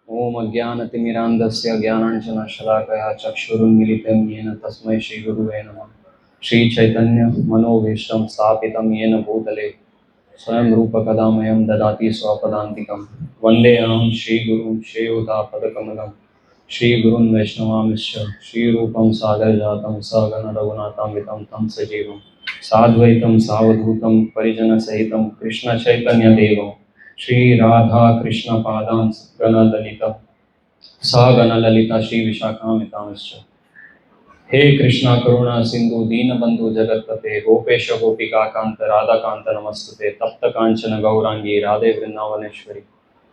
ओम अज्ञानतिमिरान्धस्य ज्ञानाञ्जनशलाकया चक्षुरुन्मीलितं येन तस्मै श्रीगुरुवे नमः। श्रीचैतन्य मनोभीष्टं स्थापितं येन भूतले स्वयं रूपकदामयं ददाति स्वपदान्तिकं। वन्देऽहं श्रीगुरुं श्रेयोदापदकमलं श्रीगुरुन् वैष्णवांश्च श्रीरूपं सागरजातं सहगण रघुनाथान्वितं तं सजीवं साद्वैतं सावधूतं परिजनसहितं कृष्णचैतन्यदेवं श्री राधा कृष्ण पादान् गणललिता सहगण ललिता श्री विशाखान्वितांश्च। हे कृष्णा करुणा सिंधु दीनबंधु जगत्पते गोपेश गोपिका कांत राधा कांत नमस्तुते तप्त कांचन गौरांगी राधे वृंदावनेश्वरी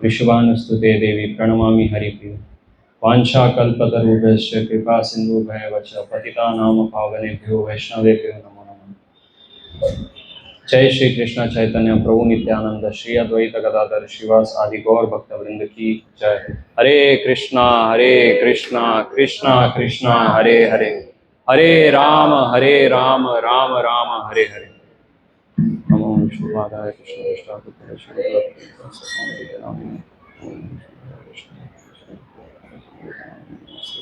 वृषभानुस्तुते देवी प्रणमामि हरिप्रिय। वाञ्छाकल्पतरुभ्यश्च कृपा सिन्धुभ्येव च पतितानां पावनेभ्यो वैष्णवेभ्यो नमो नमः। जय श्री कृष्ण चैतन्य प्रभु नित्यानंद श्री अद्वैत गदाधर श्रीवास आदि गौर भक्त वृंद की जय। हरे कृष्णा कृष्णा कृष्णा हरे हरे, हरे राम राम राम हरे हरे। नमो विष्णुपादाय कृष्ण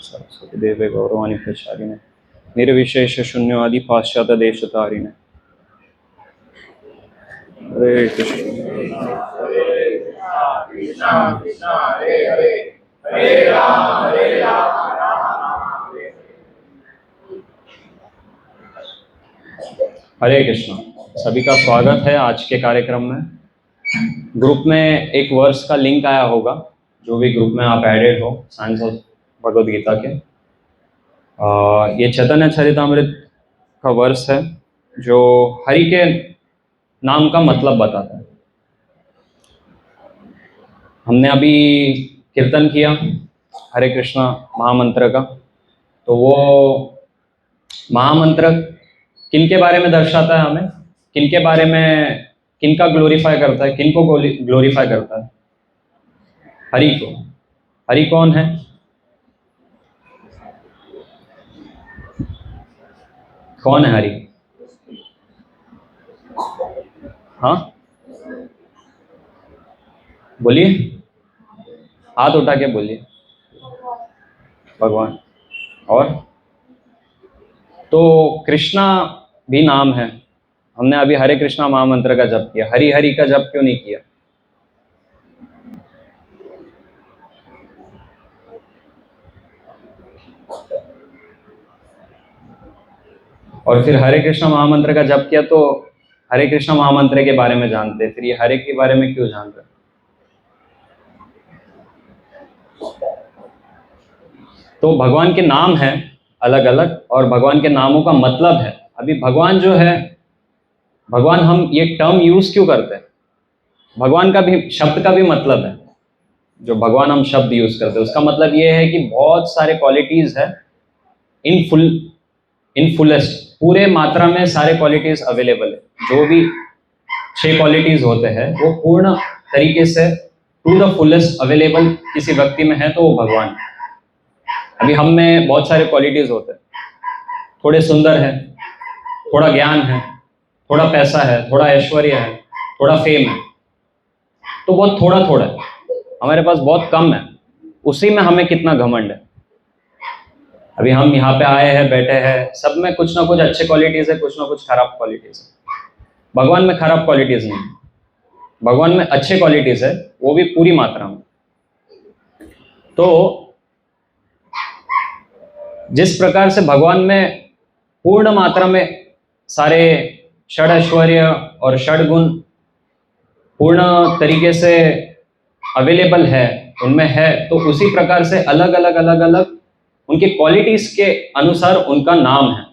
सरस्वती देवे गौरवाणी प्रचारिणे निर्विशेष शून्यवादी पाश्चात्य देशतारिणे। हरे कृष्ण कृष्णा कृष्णा हरे हरे, हरे राम राम हरे हरे। हरे कृष्णा। सभी का स्वागत है आज के कार्यक्रम में। ग्रुप में एक वर्स का लिंक आया होगा, जो भी ग्रुप में आप एडेड हो साइंस ऑफ भगवद गीता के। ये चैतन्य चरितामृत का वर्स है जो हरि के नाम का मतलब बताता है। हमने अभी कीर्तन किया हरे कृष्णा महामंत्र का, तो वो महामंत्र किन के बारे में दर्शाता है, हमें किन के बारे में, किन का ग्लोरीफाई करता है, किन को ग्लोरीफाई करता है? हरि को। हरि कौन है? कौन है हरि? हाँ बोलिए, हाथ उठा के बोलिए। भगवान। और तो कृष्णा भी नाम है। हमने अभी हरे कृष्णा महामंत्र का जप किया, हरि हरि का जप क्यों नहीं किया? और फिर हरे कृष्णा महामंत्र का जप किया तो हरे कृष्णा महामंत्र के बारे में जानते, फिर ये हरे के बारे में क्यों जान रहे? तो भगवान के नाम हैं अलग अलग और भगवान के नामों का मतलब है। अभी भगवान जो है, भगवान हम ये टर्म यूज क्यों करते हैं? भगवान का भी, शब्द का भी मतलब है। जो भगवान हम शब्द यूज करते हैं उसका मतलब ये है कि बहुत सारे क्वालिटीज है इन फुलेस्ट, पूरे मात्रा में सारे क्वालिटीज अवेलेबल है। जो भी 6 क्वालिटीज होते हैं वो पूर्ण तरीके से टू द फुलेस्ट अवेलेबल किसी व्यक्ति में है तो वो भगवान है। अभी हम में बहुत सारे क्वालिटीज होते हैं, थोड़े सुंदर है, थोड़ा ज्ञान है, थोड़ा पैसा है, थोड़ा ऐश्वर्य है, थोड़ा फेम है, तो बहुत थोड़ा थोड़ा है। हमारे पास बहुत कम है, उसी में हमें कितना घमंड है। अभी हम यहाँ पे आए हैं, बैठे हैं, सब में कुछ ना कुछ अच्छे क्वालिटीज है, कुछ ना कुछ खराब क्वालिटीज है। भगवान में खराब क्वालिटीज नहीं, भगवान में अच्छे क्वालिटीज है, वो भी पूरी मात्रा में। तो जिस प्रकार से भगवान में पूर्ण मात्रा में सारे षड ऐश्वर्य और षड गुण पूर्ण तरीके से अवेलेबल है, उनमें है, तो उसी प्रकार से अलग अलग उनके क्वालिटीज के अनुसार उनका नाम है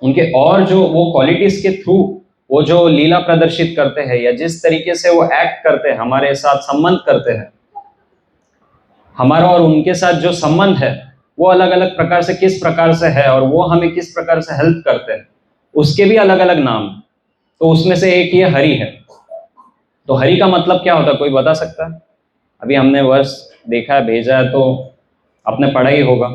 उनके। और जो वो क्वालिटीज के थ्रू वो जो लीला प्रदर्शित करते हैं या जिस तरीके से वो एक्ट करते हैं, हमारे साथ संबंध करते हैं, हमारा और उनके साथ जो संबंध है वो अलग अलग प्रकार से किस प्रकार से है और वो हमें किस प्रकार से हेल्प करते हैं, उसके भी अलग अलग नाम है। तो उसमें से एक ये हरि है। तो हरि का मतलब क्या होता है, कोई बता सकता है? अभी हमने वर्ष देखा है, भेजा है, तो आपने पढ़ा ही होगा।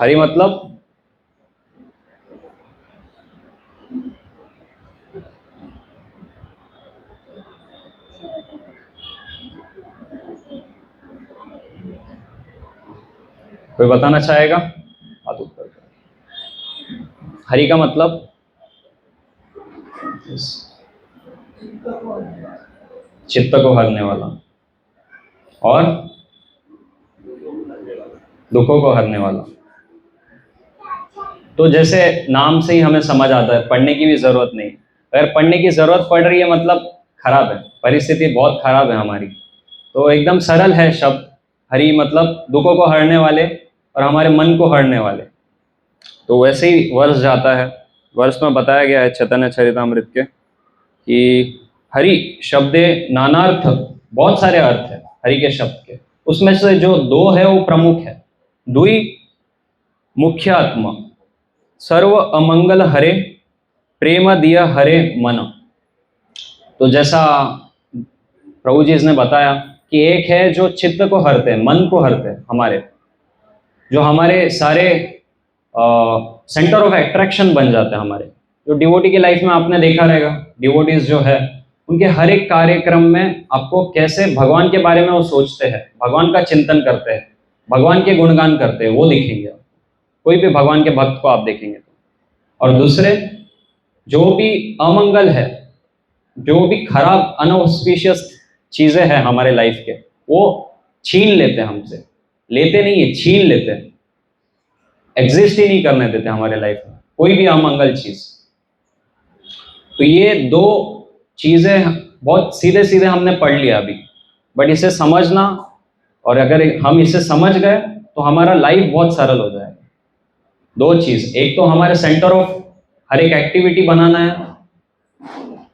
हरि मतलब कोई बताना चाहेगा? हाथ ऊपर करो। हरि का मतलब? चित्त को हरने वाला। और दुखों को हरने वाला। तो जैसे नाम से ही हमें समझ आता है, पढ़ने की भी जरूरत नहीं। अगर पढ़ने की जरूरत पड़ रही है मतलब खराब है, परिस्थिति बहुत खराब है हमारी। तो एकदम सरल है शब्द। हरि मतलब दुखों को हरने वाले और हमारे मन को हरने वाले। तो वैसे ही वर्ष जाता है। वर्ष में बताया गया है चैतन्य चरितामृत के कि हरि शब्दे नानार्थ, बहुत सारे अर्थ है हरि के शब्द के। उसमें से जो दो है वो प्रमुख है। दुई मुख्य आत्मा सर्व अमंगल हरे प्रेम दिया हरे मन। तो जैसा प्रभु जी ने बताया कि एक है जो चित्त को हरते हैं, मन को हरते हैं, हमारे जो हमारे सारे सेंटर ऑफ अट्रैक्शन बन जाते हैं हमारे। जो डिवोटी की लाइफ में आपने देखा रहेगा, डिवोटीज जो है उनके हर एक कार्यक्रम में आपको कैसे भगवान के बारे में वो सोचते हैं, भगवान का चिंतन करते हैं, भगवान के गुणगान करते हैं, वो दिखेंगे। कोई भी भगवान के भक्त को आप देखेंगे तो। और दूसरे जो भी अमंगल है, जो भी खराब अनऑस्पिशियस चीजें हैं हमारे लाइफ के, वो छीन लेते हैं हमसे। लेते नहीं है, छीन लेते हैं। एग्जिस्ट ही नहीं करने देते हमारे लाइफ में कोई भी अमंगल चीज। तो ये दो चीजें बहुत सीधे सीधे हमने पढ़ लिया अभी, बट इसे समझना, और अगर हम इसे समझ गए तो हमारा लाइफ बहुत सरल हो जाएगा। दो चीज, एक तो हमारे सेंटर ऑफ हर एक एक्टिविटी बनाना है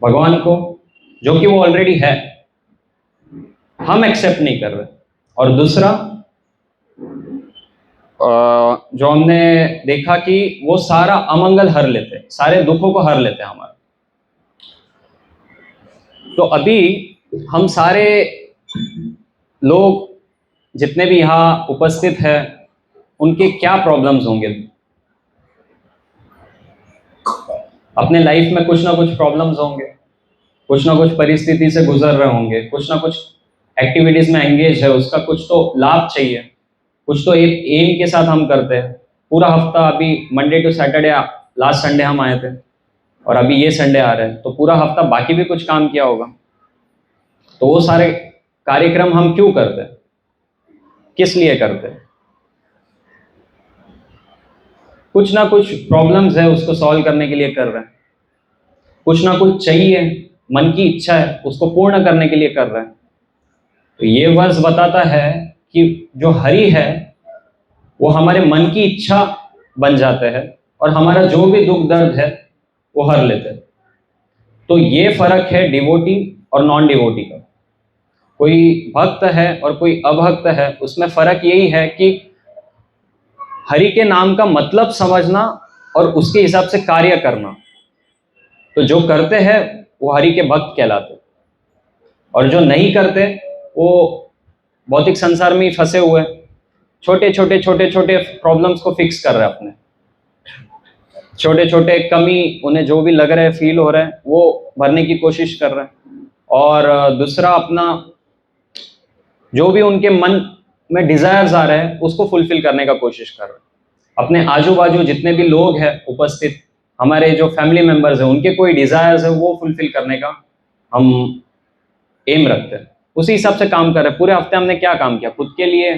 भगवान को, जो कि वो ऑलरेडी है, हम एक्सेप्ट नहीं कर रहे। और दूसरा जो हमने देखा कि वो सारा अमंगल हर लेते हैं, सारे दुखों को हर लेते हैं हमारे। तो अभी हम सारे लोग जितने भी यहाँ उपस्थित हैं, उनके क्या प्रॉब्लम्स होंगे? अपने लाइफ में कुछ ना कुछ प्रॉब्लम्स होंगे, कुछ ना कुछ परिस्थिति से गुजर रहे होंगे, कुछ ना कुछ एक्टिविटीज में एंगेज है, उसका कुछ तो लाभ चाहिए, कुछ तो एक एम के साथ हम करते हैं। पूरा हफ्ता, अभी Monday to Saturday, last Sunday हम आए थे और अभी ये संडे आ रहे हैं, तो पूरा हफ्ता बाकी भी कुछ काम किया होगा। तो वो सारे कार्यक्रम हम क्यों करते हैं, किस लिए करते हैं? कुछ ना कुछ प्रॉब्लम्स है, उसको सॉल्व करने के लिए कर रहे हैं। कुछ ना कुछ चाहिए, मन की इच्छा है, उसको पूर्ण करने के लिए कर रहे हैं। तो ये वर्ष बताता है कि जो हरि है वो हमारे मन की इच्छा बन जाते हैं और हमारा जो भी दुख दर्द है वो हर लेते हैं। तो ये फर्क है डिवोटी और नॉन डिवोटी का। कोई भक्त है और कोई अभक्त है, उसमें फर्क यही है कि हरि के नाम का मतलब समझना और उसके हिसाब से कार्य करना। तो जो करते हैं वो हरि के भक्त कहलाते, और जो नहीं करते वो भौतिक संसार में ही फंसे हुए, छोटे छोटे छोटे छोटे प्रॉब्लम्स को फिक्स कर रहे हैं अपने। छोटे छोटे कमी उन्हें जो भी लग रहा है, फील हो रहा है, वो भरने की कोशिश कर रहे हैं। और दूसरा, अपना जो भी उनके मन में डिजायर्स आ रहे हैं उसको फुलफिल करने का कोशिश कर रहे हैं। अपने आजू बाजू जितने भी लोग हैं उपस्थित, हमारे जो फैमिली मेंबर्स हैं, उनके कोई डिजायर्स है वो फुलफिल करने का हम एम रखते हैं। उसी हिसाब से काम कर रहे हैं। पूरे हफ्ते हमने क्या काम किया? खुद के लिए,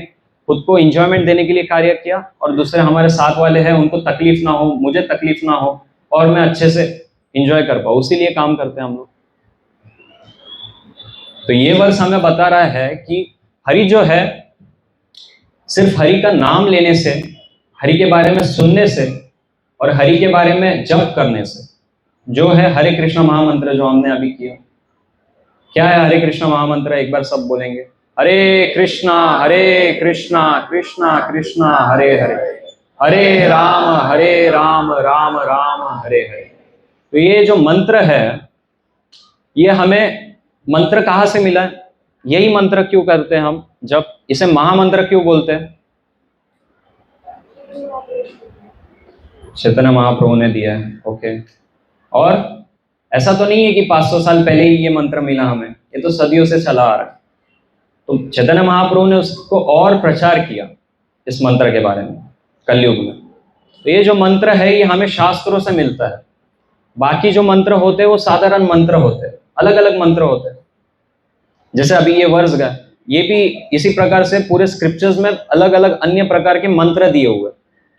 खुद को एंजॉयमेंट देने के लिए कार्य किया, और दूसरे हमारे साथ वाले हैं उनको तकलीफ ना हो, मुझे तकलीफ ना हो, और मैं अच्छे से एंजॉय कर पाऊँ, उसी लिए काम करते हैं हम लोग। तो ये वर्ष हमें बता रहा है कि हरि जो है, सिर्फ हरि का नाम लेने से, हरि के बारे में सुनने से और हरि के बारे में जप करने से, जो है हरे कृष्ण महामंत्र जो हमने अभी किया। क्या है हरे कृष्ण महामंत्र? एक बार सब बोलेंगे, हरे कृष्णा कृष्णा कृष्णा हरे हरे, हरे राम राम राम हरे हरे। तो ये जो मंत्र है, ये हमें मंत्र कहाँ से मिला है? यही मंत्र क्यों करते हैं हम? जब इसे महामंत्र क्यों बोलते हैं? चैतन्य महाप्रभु ने दिया है। ओके। और ऐसा तो नहीं है कि 500 साल पहले ही ये मंत्र मिला हमें, ये तो सदियों से चला आ रहा है। तो चैतन्य महाप्रभु ने उसको और प्रचार किया इस मंत्र के बारे में कलयुग में। तो ये जो मंत्र है ये हमें शास्त्रों से मिलता है। बाकी जो मंत्र होते हैं वो साधारण मंत्र होते हैं, अलग अलग मंत्र होते हैं। जैसे अभी ये वर्ष गया, ये भी इसी प्रकार से पूरे स्क्रिप्चर्स में अलग अलग अन्य प्रकार के मंत्र दिए हुए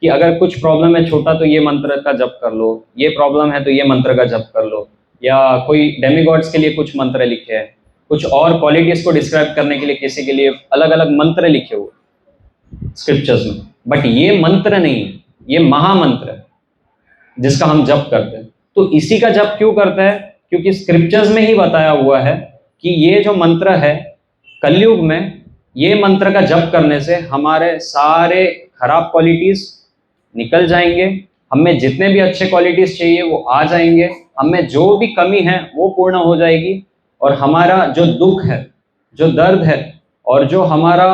कि अगर कुछ प्रॉब्लम है छोटा तो ये मंत्र का जप कर लो, ये प्रॉब्लम है तो ये मंत्र का जप कर लो, या कोई डेमिगॉड्स के लिए कुछ मंत्र लिखे हैं, कुछ और क्वालिटीज को डिस्क्राइब करने के लिए किसी के लिए अलग अलग मंत्र लिखे हुए स्क्रिप्चर्स में। बट ये मंत्र नहीं है, ये महामंत्र है जिसका हम जप करते हैं। तो इसी का जप क्यों करते हैं? क्योंकि स्क्रिप्चर्स में ही बताया हुआ है कि ये जो मंत्र है कलयुग में, ये मंत्र का जप करने से हमारे सारे खराब क्वालिटीज निकल जाएंगे, हमें जितने भी अच्छे क्वालिटीज चाहिए वो आ जाएंगे, हमें जो भी कमी है वो पूर्ण हो जाएगी, और हमारा जो दुख है, जो दर्द है, और जो हमारा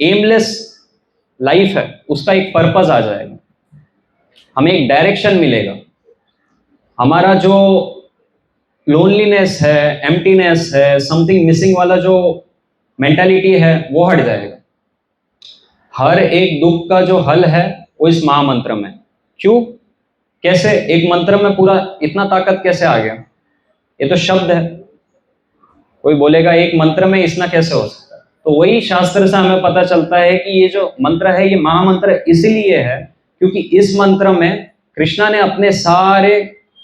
एमलेस लाइफ है उसका एक पर्पस आ जाएगा, हमें एक डायरेक्शन मिलेगा। हमारा जो लोनलीनेस है, एम्प्टीनेस है, समथिंग मिसिंग वाला जो मेंटालिटी है वो हट जाएगा। हर एक दुख का जो हल है वो इस महामंत्र में। क्यों? कैसे? एक मंत्र में पूरा इतना ताकत कैसे आ गया? ये तो शब्द है। कोई बोलेगा एक मंत्र में इतना कैसे हो सकता है? तो वही शास्त्र से हमें पता चलता है कि ये जो मंत्र है ये महामंत्र इसलिए है क्योंकि इस मंत्र में कृष्णा ने अपने सारे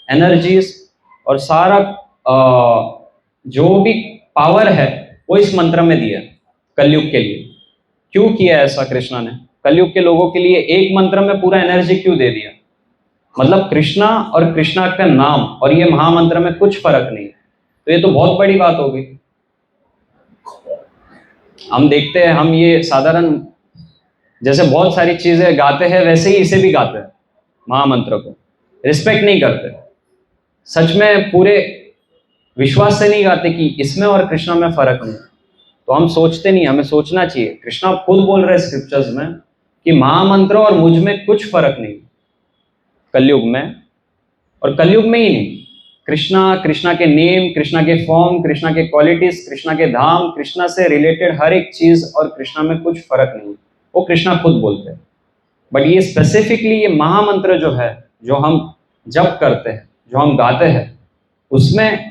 एनर्जीज और सारा जो भी पावर है वो इस मंत्र में दिया कलयुग के लिए। क्यों किया ऐसा कृष्णा ने? कलयुग के लोगों के लिए एक मंत्र में पूरा एनर्जी क्यों दे दिया? मतलब कृष्णा और कृष्णा का नाम और ये महामंत्र में कुछ फर्क नहीं है। तो ये तो बहुत बड़ी बात हो गई। हम देखते हैं, हम ये साधारण जैसे बहुत सारी चीजें गाते हैं वैसे ही इसे भी गाते हैं, महामंत्र को रिस्पेक्ट नहीं करते, सच में पूरे विश्वास से नहीं गाते कि इसमें और कृष्णा में फर्क नहीं। तो हम सोचते नहीं, हमें सोचना चाहिए। कृष्णा खुद बोल रहे हैं स्क्रिप्चर्स में कि महामंत्र और मुझ में कुछ फर्क नहीं कलयुग में, और कलयुग में ही नहीं, कृष्णा, कृष्णा के नेम, कृष्णा के फॉर्म, कृष्णा के क्वालिटीज, कृष्णा के धाम, कृष्णा से रिलेटेड हर एक चीज और कृष्णा में कुछ फर्क नहीं, वो कृष्णा खुद बोलते हैं। बट ये स्पेसिफिकली ये महामंत्र जो है, जो हम जप करते हैं, जो हम गाते हैं, उसमें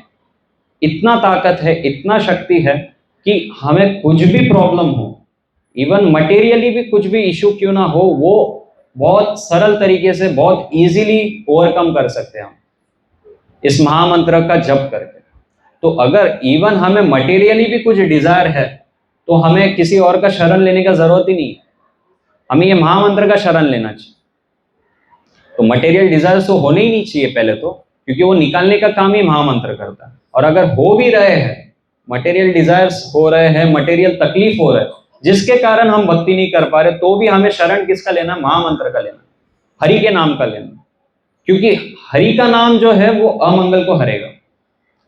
इतना ताकत है, इतना शक्ति है कि हमें कुछ भी प्रॉब्लम हो, इवन मटेरियली भी कुछ भी इशू क्यों ना हो, वो बहुत सरल तरीके से, बहुत इजीली ओवरकम कर सकते हैं हम इस महामंत्र का जप करके। तो अगर इवन हमें मटेरियली भी कुछ डिजायर है तो हमें किसी और का शरण लेने का जरूरत ही नहीं है, हमें ये महामंत्र का शरण लेना चाहिए। तो मटेरियल डिजायर्स तो होने ही नहीं चाहिए पहले तो, क्योंकि वो निकालने का काम ही महामंत्र करता है। और अगर हो भी रहे हैं, मटेरियल डिजायर्स हो रहे हैं, मटेरियल तकलीफ हो रहा है जिसके कारण हम भक्ति नहीं कर पा रहे, तो भी हमें शरण किसका लेना? महामंत्र का लेना, हरि के नाम का लेना। क्योंकि हरि का नाम जो है वो अमंगल को हरेगा,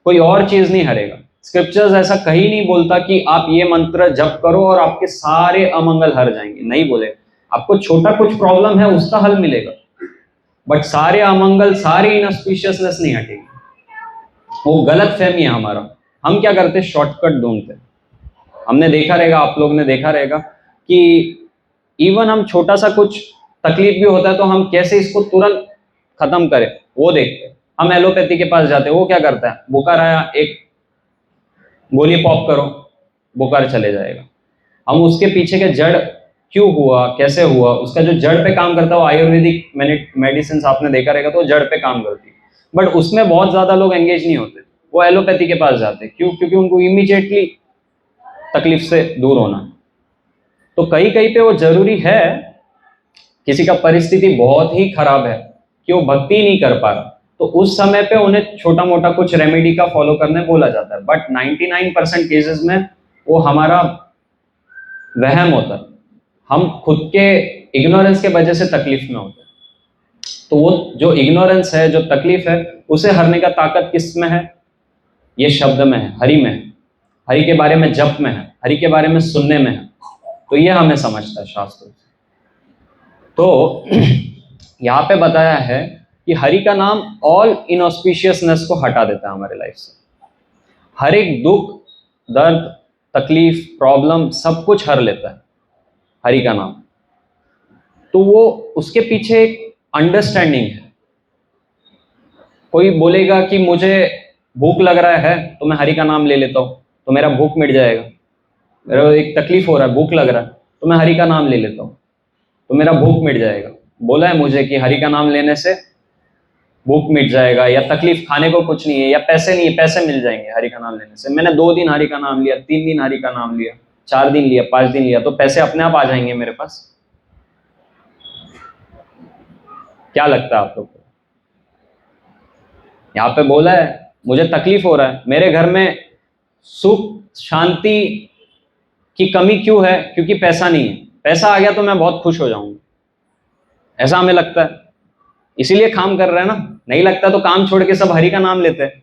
कोई और चीज नहीं हरेगा। स्क्रिप्चर्स ऐसा कहीं नहीं बोलता कि आप ये मंत्र जप करो और आपके सारे अमंगल हर जाएंगे, नहीं बोले। आपको छोटा कुछ प्रॉब्लम है उसका हल मिलेगा, बट सारे अमंगल, सारी इनऑस्पिशियसनेस नहीं हटेगी। वो गलत फहमी है हमारा। हम क्या करते? शॉर्टकट ढूंढते। हमने देखा रहेगा, आप लोग ने देखा रहेगा कि इवन हम छोटा सा कुछ तकलीफ भी होता है तो हम कैसे इसको तुरंत खत्म करें वो देखते हैं। हम एलोपैथी के पास जाते हैं, वो क्या करता है? बुखार आया, एक गोली पॉप करो, बुखार चले जाएगा। हम उसके पीछे के जड़ क्यों हुआ, कैसे हुआ, उसका जो जड़ पे काम करता है वो आयुर्वेदिक मेडिसिन आपने देखा रहेगा, तो वो जड़ पे काम करती है। बट उसमें बहुत ज्यादा लोग एंगेज नहीं होते, वो एलोपैथी के पास जाते हैं। क्यों? क्योंकि उनको इमीडिएटली तकलीफ से दूर होना। तो कहीं कहीं पे वो जरूरी है, किसी का परिस्थिति बहुत ही खराब है कि वो भक्ति नहीं कर पा रहा, तो उस समय पे उन्हें छोटा मोटा कुछ रेमेडी का फॉलो करने बोला जाता है। बट 99% केसेस में वो हमारा वहम होता है, हम खुद के इग्नोरेंस के वजह से तकलीफ में होते हैं। तो वो जो इग्नोरेंस है, जो तकलीफ है, उसे हरने का ताकत किस में है? ये शब्द में है, हरि में है, हरि के बारे में जप में है, हरि के बारे में सुनने में है। तो ये हमें समझता है शास्त्र। तो यहाँ पे बताया है कि हरि का नाम ऑल इनऑस्पिशियसनेस को हटा देता है हमारे लाइफ से। हर एक दुख, दर्द, तकलीफ, प्रॉब्लम सब कुछ हर लेता है हरि का नाम। तो वो उसके पीछे एक अंडरस्टैंडिंग है। कोई बोलेगा कि मुझे भूख लग रहा है तो मैं हरि का नाम ले लेता हूँ, तो मेरा भूख मिट जाएगा। मेरा एक तकलीफ हो रहा है, भूख लग रहा है, तो मैं हरि का नाम ले लेता हूँ, तो मेरा भूख मिट जाएगा। बोला है मुझे कि हरि का नाम लेने से भूख मिट जाएगा, या तकलीफ खाने को कुछ नहीं है, या पैसे नहीं है, पैसे मिल जाएंगे हरि का नाम लेने से। मैंने 2 दिन हरि का नाम लिया, 3 दिन हरि का नाम लिया, 4 दिन लिया, 5 दिन लिया, तो पैसे अपने आप आ जाएंगे मेरे पास। क्या लगता है आप लोग को? यहाँ पे बोला है मुझे तकलीफ हो रहा है, मेरे घर में सुख शांति की कमी क्यों है? क्योंकि पैसा नहीं है। पैसा आ गया तो मैं बहुत खुश हो जाऊंगा, ऐसा हमें लगता है, इसीलिए काम कर रहे हैं ना। नहीं लगता तो काम छोड़ के सब हरि का नाम लेते हैं।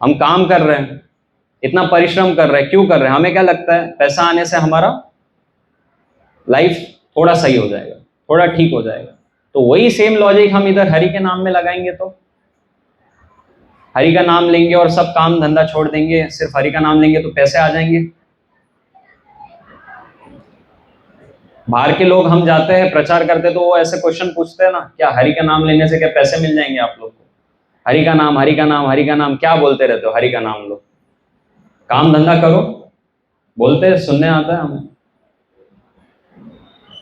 हम काम कर रहे हैं, इतना परिश्रम कर रहे हैं, क्यों कर रहे हैं? हमें क्या लगता है? पैसा आने से हमारा लाइफ थोड़ा सही हो जाएगा, थोड़ा ठीक हो जाएगा। तो वही सेम लॉजिक हम इधर हरि के नाम में लगाएंगे, तो हरि का नाम लेंगे और सब काम धंधा छोड़ देंगे, सिर्फ हरि का नाम लेंगे तो पैसे आ जाएंगे। बाहर के लोग, हम जाते हैं प्रचार करते तो वो ऐसे क्वेश्चन पूछते हैं ना, क्या हरि का नाम लेने से क्या पैसे मिल जाएंगे आप लोग को? हरि का नाम, हरि का नाम, हरि का नाम, क्या बोलते रहते हो? हरि का नाम लो, काम धंधा करो, बोलते हैं, सुनने आता है हमें।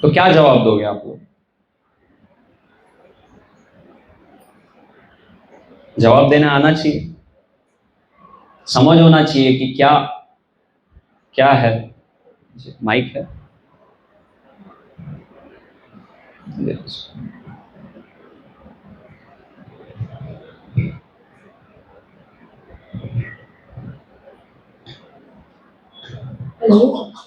तो क्या जवाब दोगे आप लोग? जवाब देना आना चाहिए, समझ होना चाहिए कि क्या क्या है। माइक है? हेलो,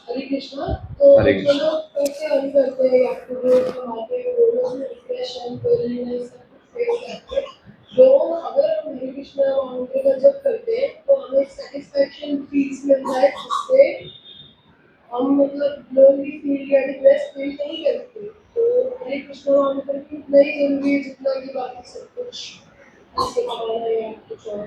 हरे कृष्णा। तो हरे कृष्णा। जो लोग कैसे अर्न करते हैं या फिर जो कमाते हैं वो लोग डिप्रेशन, लोनलीनेस सब कुछ फेस करते हैं। तो अगर हम हरे कृष्णा मंत्र का जप करते हैं तो हमें सेटिस्फैक्शन पीस मिलता है, जिससे हम मतलब लोनली फील या डिप्रेस फील नहीं करते। तो हरे कृष्णा मंत्र की उतना ही जरूरी है जितना कि बाकी सब कुछ पैसे कमाना या कुछ और।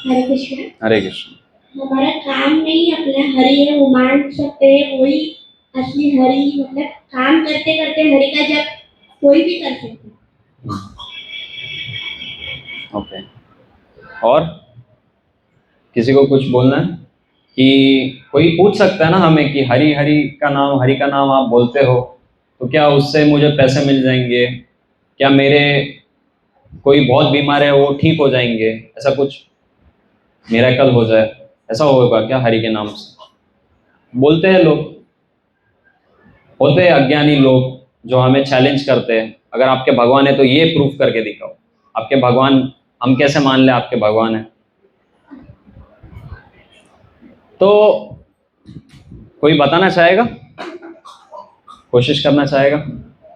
हरे कृष्ण। हरे कृष्ण। हमारा काम नहीं अपना हरि है वो मान सकते हैं, वही असली हरि, मतलब काम करते करते हरि का जप कोई भी कर सकते हैं। ओके, और किसी को कुछ बोलना है? कि कोई पूछ सकता है ना हमें कि हरि हरि का नाम, हरि का नाम आप बोलते हो तो क्या उससे मुझे पैसे मिल जाएंगे? क्या मेरे कोई बहुत बीमार है वो ठीक हो जाएंगे? ऐसा कुछ मिरेकल हो जाए, ऐसा होगा क्या हरि के नाम से? बोलते हैं लोग, होते हैं अज्ञानी लोग जो हमें चैलेंज करते हैं, अगर आपके भगवान है तो ये प्रूफ करके दिखाओ। आपके भगवान, हम कैसे मान ले आपके भगवान है? तो कोई बताना चाहेगा, कोशिश करना चाहेगा?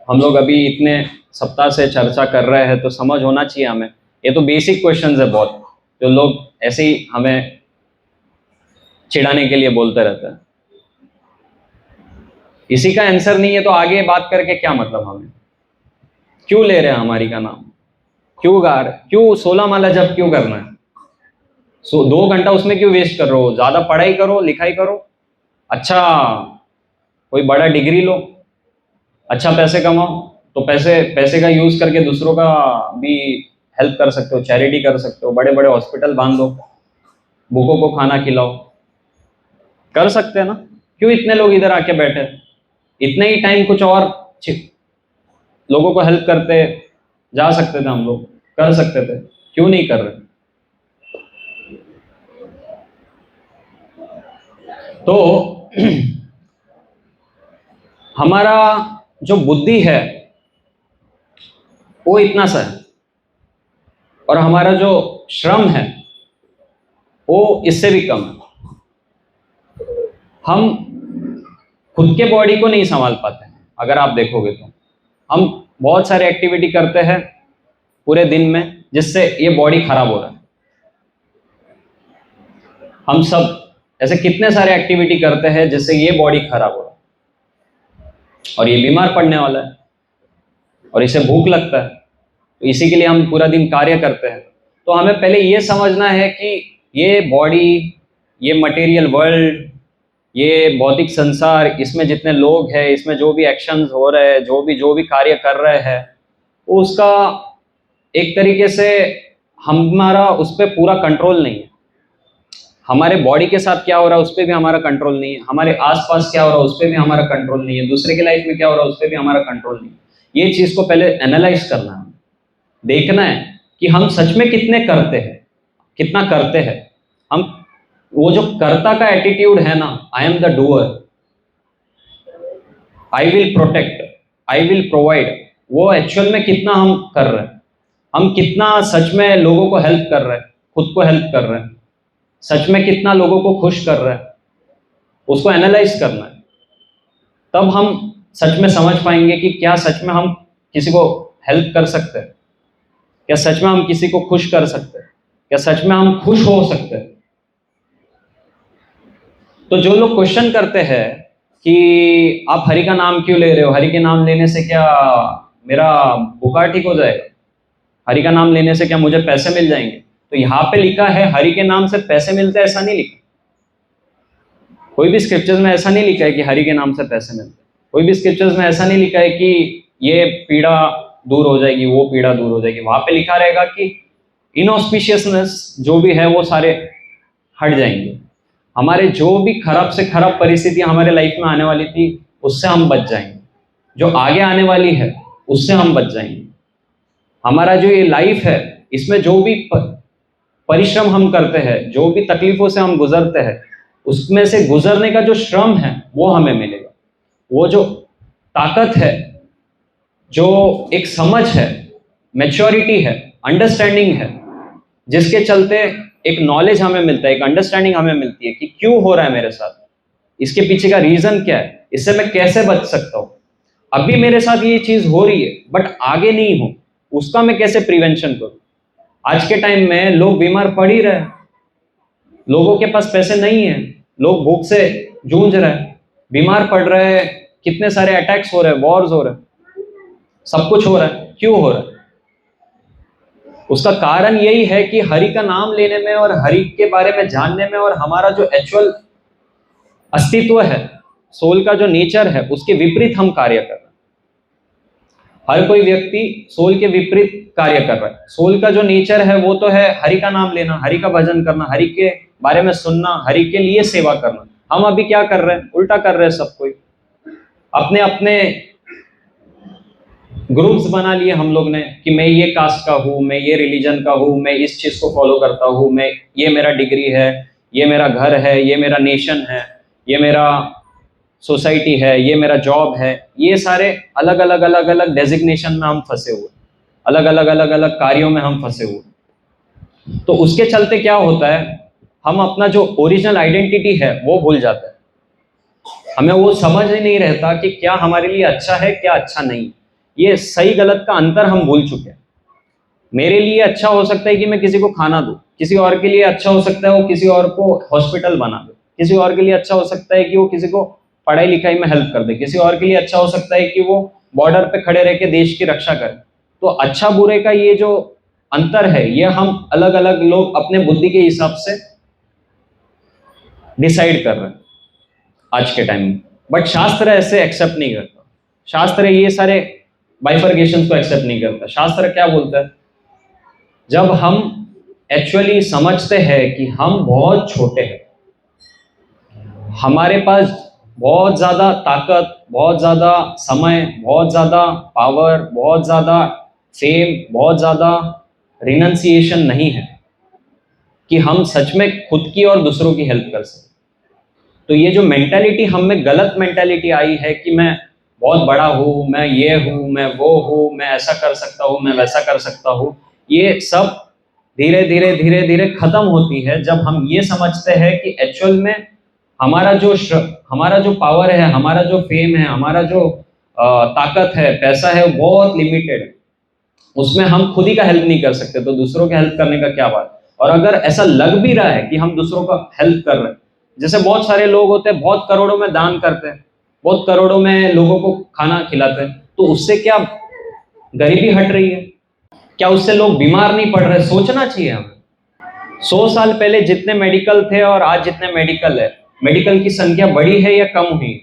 हम लोग अभी इतने सप्ताह से चर्चा कर रहे हैं तो समझ होना चाहिए हमें। ये तो बेसिक क्वेश्चंस है बहुत, जो लोग ऐसे ही हमें चिढ़ाने के लिए बोलते रहते हैं। इसी का आंसर नहीं है तो आगे बात करके क्या मतलब? हमें क्यों ले रहे हैं हमारी का नाम? क्यों गा रहे? क्यों 16 माला जप क्यों करना है? 2 घंटा उसमें क्यों वेस्ट कर रहे हो? ज्यादा पढ़ाई करो, लिखाई करो, अच्छा कोई बड़ा डिग्री लो, अच्छा पैसे कमाओ, तो पैसे का यूज करके दूसरों का भी हेल्प कर सकते हो, चैरिटी कर सकते हो, बड़े बड़े हॉस्पिटल बांध दो, भूखों को खाना खिलाओ, कर सकते हैं ना? क्यों इतने लोग इधर आके बैठे? इतने ही टाइम कुछ और लोगों को हेल्प करते जा सकते थे, हम लोग कर सकते थे, क्यों नहीं कर रहे? तो हमारा जो बुद्धि है वो इतना सा है, और हमारा जो श्रम है वो इससे भी कम है। हम खुद के बॉडी को नहीं संभाल पाते हैं। अगर आप देखोगे तो हम बहुत सारे एक्टिविटी करते हैं पूरे दिन में जिससे ये बॉडी खराब हो रहा है। हम सब ऐसे कितने सारे एक्टिविटी करते हैं जिससे ये बॉडी खराब हो रहा है, और ये बीमार पड़ने वाला है, और इसे भूख लगता है, तो इसी के लिए हम पूरा दिन कार्य करते हैं। तो हमें पहले ये समझना है कि ये बॉडी, ये मटेरियल वर्ल्ड, ये भौतिक संसार, इसमें जितने लोग हैं, इसमें जो भी एक्शंस हो रहे हैं, जो भी कार्य कर रहे हैं, वो उसका एक तरीके से हमारा उस पर पूरा कंट्रोल नहीं है। हमारे बॉडी के साथ क्या हो रहा है उस पर भी हमारा कंट्रोल नहीं है, हमारे आसपास क्या हो रहा है उस पर भी हमारा कंट्रोल नहीं है, दूसरे की लाइफ में क्या हो रहा है उस पर भी हमारा कंट्रोल नहीं है। ये चीज़ को पहले एनालाइज करना है, देखना है कि हम सच में कितने करते हैं, कितना करते हैं हम। वो जो कर्ता का एटीट्यूड है ना, I am the doer, I will protect, I will provide, वो एक्चुअल में कितना हम कर रहे हैं, हम कितना सच में लोगों को हेल्प कर रहे हैं, खुद को हेल्प कर रहे हैं, सच में कितना लोगों को खुश कर रहे हैं, उसको एनालाइज करना है। तब हम सच में समझ पाएंगे कि क्या सच में हम किसी को हेल्प कर सकते हैं, क्या सच में हम किसी को खुश कर सकते हैं, क्या सच में हम खुश हो सकते हैं। तो जो लोग क्वेश्चन करते हैं कि आप हरि का नाम क्यों ले रहे हो, हरि के नाम लेने से क्या मेरा बुखार ठीक हो जाएगा, हरि का नाम लेने से क्या मुझे पैसे मिल जाएंगे, तो यहाँ पे लिखा है हरि के नाम से पैसे मिलते हैं, ऐसा नहीं लिखा। कोई भी स्क्रिप्चर्स में ऐसा नहीं लिखा है कि हरि के नाम से पैसे मिलते हैं। कोई भी स्क्रिप्चर्स में ऐसा नहीं लिखा है कि ये पीड़ा दूर हो जाएगी, वो पीड़ा दूर हो जाएगी। वहां पे लिखा रहेगा कि इनऑस्पिशियसनेस जो भी है वो सारे हट जाएंगे, हमारे जो भी खराब से खराब परिस्थितियां हमारे लाइफ में आने वाली थी उससे हम बच जाएंगे, जो आगे आने वाली है उससे हम बच जाएंगे। हमारा जो ये लाइफ है इसमें जो भी परिश्रम हम करते हैं, जो भी तकलीफों से हम गुजरते हैं, उसमें से गुजरने का जो श्रम है वो हमें मिलेगा। वो जो ताकत है, जो एक समझ है, मैच्योरिटी है, अंडरस्टैंडिंग है, जिसके चलते एक नॉलेज हमें मिलता है, एक अंडरस्टैंडिंग हमें मिलती है कि क्यों हो रहा है मेरे साथ, इसके पीछे का रीजन क्या है, इससे मैं कैसे बच सकता हूँ। अभी मेरे साथ ये चीज हो रही है बट आगे नहीं हो, उसका मैं कैसे प्रिवेंशन करूँ। आज के टाइम में लोग बीमार पड़ ही रहे हैं, लोगों के पास पैसे नहीं है, लोग भूख से जूझ रहे हैं, बीमार पड़ रहे हैं, कितने सारे अटैक्स हो रहे हैं, वॉर्स हो रहे हैं, सब कुछ हो रहा है। क्यों हो रहा है? उसका कारण यही है कि हरि का नाम लेने में और हरि के बारे में जानने में और हमारा जो एक्चुअल अस्तित्व है, सोल का जो नेचर है, उसके विपरीत हम कार्य कर रहे हैं। हर कोई व्यक्ति सोल के विपरीत कार्य कर रहा है। सोल का जो नेचर है वो तो है हरि का नाम लेना, हरि का भजन करना, हरि के बारे में सुनना, हरि के लिए सेवा करना। हम अभी क्या कर रहे हैं? उल्टा कर रहे हैं। सब कोई अपने अपने ग्रुप्स बना लिए हम लोग ने कि मैं ये कास्ट का हूँ, मैं ये रिलीजन का हूँ, मैं इस चीज को फॉलो करता हूँ, मैं ये मेरा डिग्री है, ये मेरा घर है, ये मेरा नेशन है, ये मेरा सोसाइटी है, ये मेरा जॉब है। ये सारे अलग अलग अलग अलग डेजिग्नेशन में हम फंसे हुए, अलग अलग अलग अलग कार्यों में हम फंसे हुए। तो उसके चलते क्या होता है, हम अपना जो ओरिजिनल आइडेंटिटी है वो भूल जाते हैं। हमें वो समझ ही नहीं रहता कि क्या हमारे लिए अच्छा है, क्या अच्छा नहीं। ये सही गलत का अंतर हम भूल चुके हैं। मेरे लिए अच्छा हो सकता है कि मैं किसी को खाना दूं, किसी और के लिए अच्छा हो सकता है वो किसी और को हॉस्पिटल बना दे, किसी और के लिए अच्छा हो सकता है कि वो किसी को पढ़ाई लिखाई में हेल्प कर दे, किसी और के लिए अच्छा हो सकता है कि वो बॉर्डर पे खड़े रह के देश की रक्षा करे। तो अच्छा बुरे का ये जो अंतर है, ये हम अलग अलग लोग अपने बुद्धि के हिसाब से डिसाइड कर रहे हैं आज के टाइम में। बट शास्त्र ऐसे एक्सेप्ट नहीं करता। शास्त्र ये सारे बाइफर्गेशन को एक्सेप्ट नहीं करता। शास्त्र क्या बोलता है, जब हम एक्चुअली समझते हैं कि हम बहुत छोटे हैं, हमारे पास बहुत ज्यादा ताकत, बहुत ज्यादा समय, बहुत ज्यादा पावर, बहुत ज्यादा फेम, बहुत ज्यादा रिनंसिएशन नहीं है कि हम सच में खुद की और दूसरों की हेल्प कर सकें। तो ये जो मेंटालिटी हम में गलत मेंटालिटी आई है कि मैं बहुत बड़ा हूँ, मैं ये हूँ, मैं वो हूँ, मैं ऐसा कर सकता हूँ, मैं वैसा कर सकता हूँ, ये सब धीरे धीरे धीरे धीरे खत्म होती है जब हम ये समझते हैं कि एक्चुअल में हमारा जो पावर है, हमारा जो फेम है, हमारा जो ताकत है, पैसा है, वो बहुत लिमिटेड है। उसमें हम खुद ही का हेल्प नहीं कर सकते, तो दूसरों के हेल्प करने का क्या बात। और अगर ऐसा लग भी रहा है कि हम दूसरों का हेल्प कर रहे हैं, जैसे बहुत सारे लोग होते हैं बहुत करोड़ों में दान करते हैं, बहुत करोड़ों में लोगों को खाना खिलाते हैं, तो उससे क्या गरीबी हट रही है? क्या उससे लोग बीमार नहीं पड़ रहे? सोचना चाहिए हमें। 100 साल पहले जितने मेडिकल थे और आज जितने मेडिकल है, मेडिकल की संख्या बढ़ी है या कम हुई?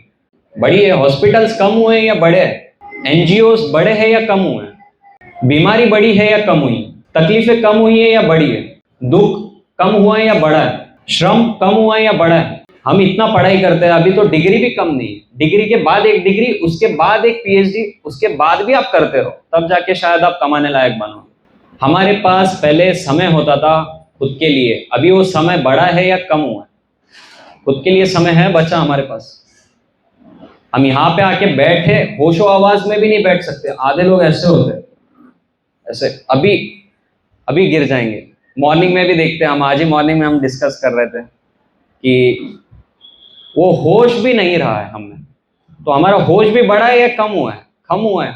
बढ़ी है। हॉस्पिटल्स कम हुए हैं या बढ़े हैं? एनजीओस बढ़े हैं या कम हुए हैं? बीमारी बढ़ी है या कम हुई? तकलीफें कम हुई है या बढ़ी है? दुख कम हुआ है या बढ़ा है? श्रम कम हुआ है या बढ़ा है? हम इतना पढ़ाई करते हैं, अभी तो डिग्री भी कम नहीं है। डिग्री के बाद एक डिग्री, उसके बाद एक पीएचडी, उसके बाद भी आप करते रहो, तब जाके शायद आप कमाने लायक बनो। हमारे पास पहले समय होता था खुद के लिए, अभी वो समय बढ़ा है या कम हुआ है? खुद के लिए समय है बचा हमारे पास? हम यहाँ पे आके बैठे, होशो आवाज में भी नहीं बैठ सकते। आधे लोग ऐसे होते हैं, ऐसे अभी अभी गिर जाएंगे। मॉर्निंग में भी देखते हैं हम, आज ही मॉर्निंग में हम डिस्कस कर रहे थे कि वो होश भी नहीं रहा है हमें। तो हमारा होश भी बढ़ा है या कम हुआ है? कम हुआ है।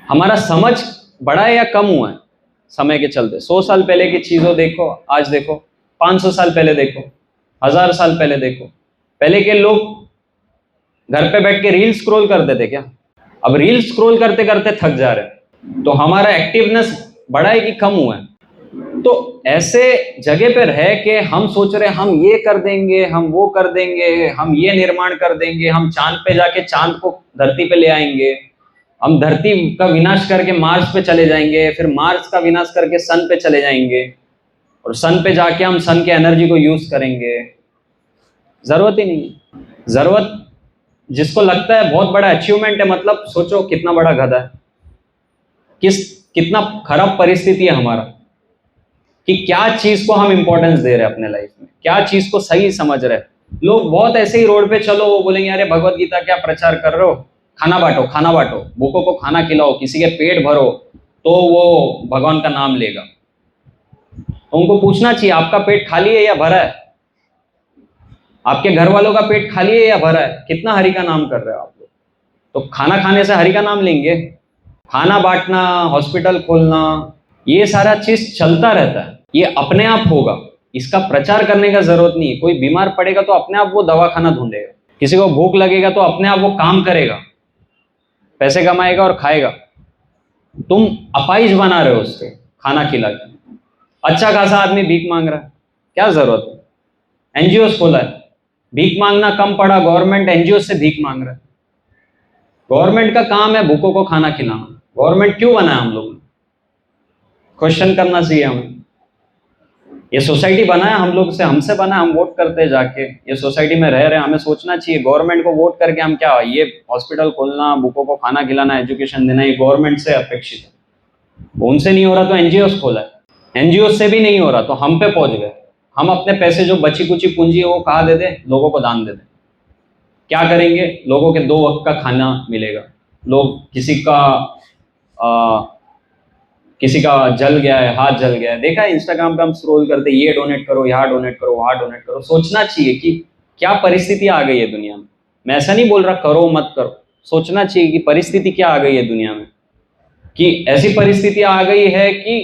हमारा समझ बढ़ा है या कम हुआ है समय के चलते? 100 साल पहले की चीजों देखो, आज देखो, 500 साल पहले देखो, 1000 साल पहले देखो। पहले के लोग घर पे बैठ के रील स्क्रॉल करते थे क्या? अब रील स्क्रॉल करते करते थक जा रहे हैं। तो हमारा एक्टिवनेस बढ़ा है कि कम हुआ है? तो ऐसे जगह पर है कि हम सोच रहे हैं हम ये कर देंगे, हम वो कर देंगे, हम ये निर्माण कर देंगे, हम चांद पे जाके चांद को धरती पे ले आएंगे, हम धरती का विनाश करके मार्स पे चले जाएंगे, फिर मार्स का विनाश करके सन पे चले जाएंगे, और सन पे जाके हम सन के एनर्जी को यूज करेंगे। जरूरत ही नहीं है। जरूरत जिसको लगता है बहुत बड़ा अचीवमेंट है, मतलब सोचो कितना बड़ा गधा है, कितना खराब परिस्थिति है हमारा, कि क्या चीज को हम इंपॉर्टेंस दे रहे हैं अपने लाइफ में, क्या चीज को सही समझ रहे हैं। लोग बहुत ऐसे ही रोड पे चलो, वो बोलेंगे अरे भगवत गीता क्या प्रचार कर रहे हो, खाना बांटो, खाना बांटो, भूखों को खाना खिलाओ, किसी के पेट भरो, तो वो भगवान का नाम लेगा। तो उनको पूछना चाहिए आपका पेट खाली है या भरा है? आपके घर वालों का पेट खाली है या भरा है? कितना हरि का नाम कर रहे हो आप लोग? तो खाना खाने से हरि का नाम लेंगे? खाना बांटना, हॉस्पिटल खोलना, ये सारा चीज चलता रहता है, ये अपने आप होगा, इसका प्रचार करने का जरूरत नहीं है। कोई बीमार पड़ेगा तो अपने आप वो दवाखाना ढूंढेगा, किसी को भूख लगेगा तो अपने आप वो काम करेगा, पैसे कमाएगा और खाएगा। तुम अपाइज बना रहे हो उससे खाना खिला के। अच्छा खासा आदमी भीख मांग रहा है, क्या जरूरत है? एनजीओ खोला है, भीख मांगना कम पड़ा, गवर्नमेंट एनजीओ से भीख मांग रहा है। गवर्नमेंट का काम है भूखों को खाना खिलाना। गवर्नमेंट क्यों बना है हम लोग? क्वेश्चन करना चाहिए हमें। ये सोसाइटी बना है हम लोग से, हमसे बना, हम वोट करते हैं जाके, ये सोसाइटी में रह रहे हैं, हमें सोचना चाहिए गवर्नमेंट को वोट करके हम क्या, ये हॉस्पिटल खोलना, भूखों को खाना खिलाना, एजुकेशन देना, ये गवर्नमेंट से अपेक्षित है। उनसे नहीं हो रहा तो एनजीओ खोला है, एनजीओ से भी नहीं हो रहा तो हम पे पहुंच गए। हम अपने पैसे जो बची कुची पूंजी है वो कहाँ दे दें? लोगों को दान दे दें। क्या करेंगे? लोगों के 2 वक्त का खाना मिलेगा। लोग किसी का जल गया है, हाथ जल गया है, देखा है इंस्टाग्राम पे हम स्क्रॉल करते, ये डोनेट करो, यहाँ डोनेट करो, वहाँ डोनेट करो। सोचना चाहिए कि क्या परिस्थिति आ गई है दुनिया में। मैं ऐसा नहीं बोल रहा करो मत करो, सोचना चाहिए कि परिस्थिति क्या आ गई है दुनिया में, कि ऐसी परिस्थिति आ गई है कि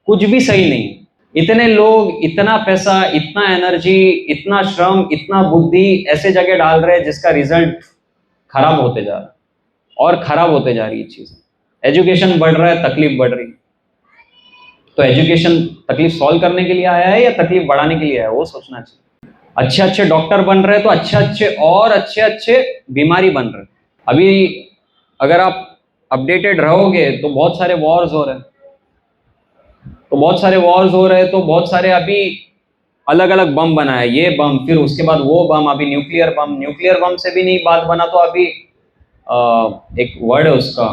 कुछ भी सही नहीं। इतने लोग इतना पैसा, इतना एनर्जी, इतना श्रम, इतना बुद्धि ऐसे जगह डाल रहे हैं जिसका रिजल्ट खराब होते जा रहा है, और खराब होते जा रही है चीजें। एजुकेशन बढ़ रहा है, तकलीफ बढ़ रही है। तो एजुकेशन तकलीफ सॉल्व करने के लिए आया है या तकलीफ बढ़ाने के लिए आया है, वो सोचना चाहिए। अच्छे अच्छे डॉक्टर बन रहे हैं तो अच्छे अच्छे बीमारी बन रहे हैं। अभी अगर आप अपडेटेड रहोगे तो बहुत सारे वॉर्स हो रहे हैं, तो बहुत सारे अभी अलग अलग बम बना है, ये बम, फिर उसके बाद वो बम, अभी न्यूक्लियर बम से भी नहीं बात बना तो अभी एक वर्ड है उसका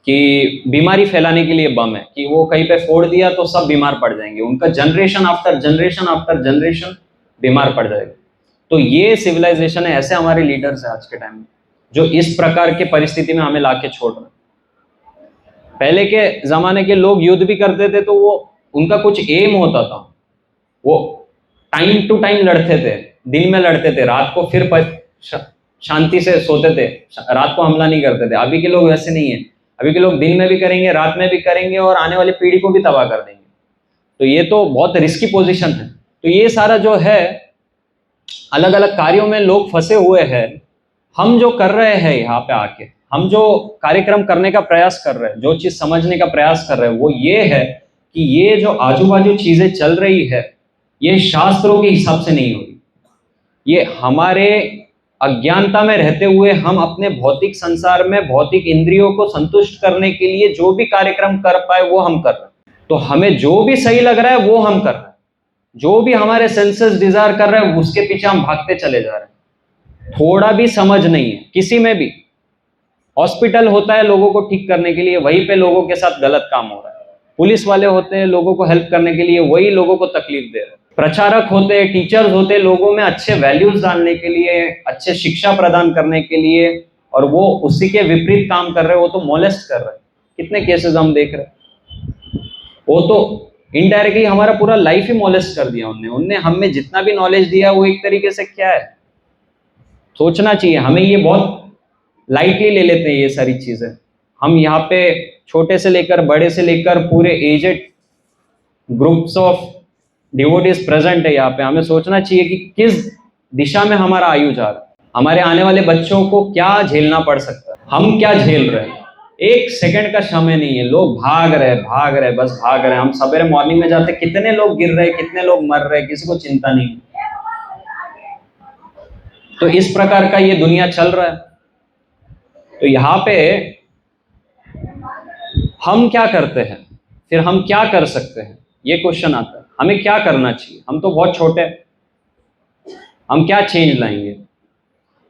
कि बीमारी फैलाने के लिए बम है, कि वो कहीं पे फोड़ दिया तो सब बीमार पड़ जाएंगे, उनका जनरेशन आफ्टर जनरेशन बीमार पड़ जाएगा। तो ये सिविलाइजेशन है, ऐसे हमारे लीडर्स हैं आज के टाइम में जो इस प्रकार की परिस्थिति में हमें लाके छोड़ रहे हैं। पहले के जमाने के लोग युद्ध भी करते थे तो वो उनका कुछ एम होता था, वो टाइम टू टाइम लड़ते थे, दिन में लड़ते थे, रात को फिर शांति से सोते थे, रात को हमला नहीं करते थे। अभी के लोग वैसे नहीं है, अभी के लोग दिन में भी करेंगे, रात में भी करेंगे, और आने वाली पीढ़ी को भी तबाह कर देंगे। तो ये तो बहुत रिस्की पोजीशन है। तो ये सारा जो है अलग अलग कार्यों में लोग फंसे हुए हैं। हम जो कर रहे हैं यहाँ पे आके, हम जो कार्यक्रम करने का प्रयास कर रहे हैं, जो चीज समझने का प्रयास कर रहे हैं, वो ये है कि ये जो आजू बाजू चीजें चल रही है ये शास्त्रों के हिसाब से नहीं हो रही, ये हमारे अज्ञानता में रहते हुए हम अपने भौतिक संसार में भौतिक इंद्रियों को संतुष्ट करने के लिए जो भी कार्यक्रम कर पाए वो हम कर रहे हैं। तो हमें जो भी सही लग रहा है वो हम कर रहे हैं, जो भी हमारे सेंसेस डिजायर कर रहे हैं उसके पीछे हम भागते चले जा रहे हैं। थोड़ा भी समझ नहीं है किसी में भी। हॉस्पिटल होता है लोगों को ठीक करने के लिए, वहीं पे लोगों के साथ गलत काम हो रहा है। पुलिस वाले होते हैं लोगों को हेल्प करने के लिए, वही लोगों को तकलीफ दे रहे हैं। प्रचारक होते हैं, टीचर्स होते हैं लोगों में अच्छे वैल्यूज डालने के लिए, अच्छे शिक्षा प्रदान करने के लिए, और वो उसी के विपरीत काम कर रहे हैं, वो तो मोलेस्ट कर रहे हैं। कितने केसेस हम देख रहे हैं। वो तो इनडायरेक्टली हमारा पूरा लाइफ ही मोलेस्ट कर दिया उनने हमें जितना भी नॉलेज दिया वो एक तरीके से क्या है, सोचना चाहिए हमें। ये बहुत लाइटली ले लेते हैं ये सारी चीजें। हम यहाँ पे छोटे से लेकर बड़े से लेकर पूरे aged groups of devotees present है यहाँ पे। हमें सोचना चाहिए कि किस दिशा में हमारा आयु जा रहा है, हमारे आने वाले बच्चों को क्या झेलना पड़ सकता है, हम क्या झेल रहे हैं। एक सेकंड का समय नहीं है, लोग भाग रहे बस भाग रहे। हम सवेरे मॉर्निंग में जाते कितने लोग गिर रहे, कितने लोग मर रहे, किसी को चिंता नहीं। तो इस प्रकार का ये दुनिया चल रहा है। तो यहाँ पे हम क्या करते हैं, फिर हम क्या कर सकते हैं, ये क्वेश्चन आता है। हमें क्या करना चाहिए, हम तो बहुत छोटे हैं, हम क्या चेंज लाएंगे।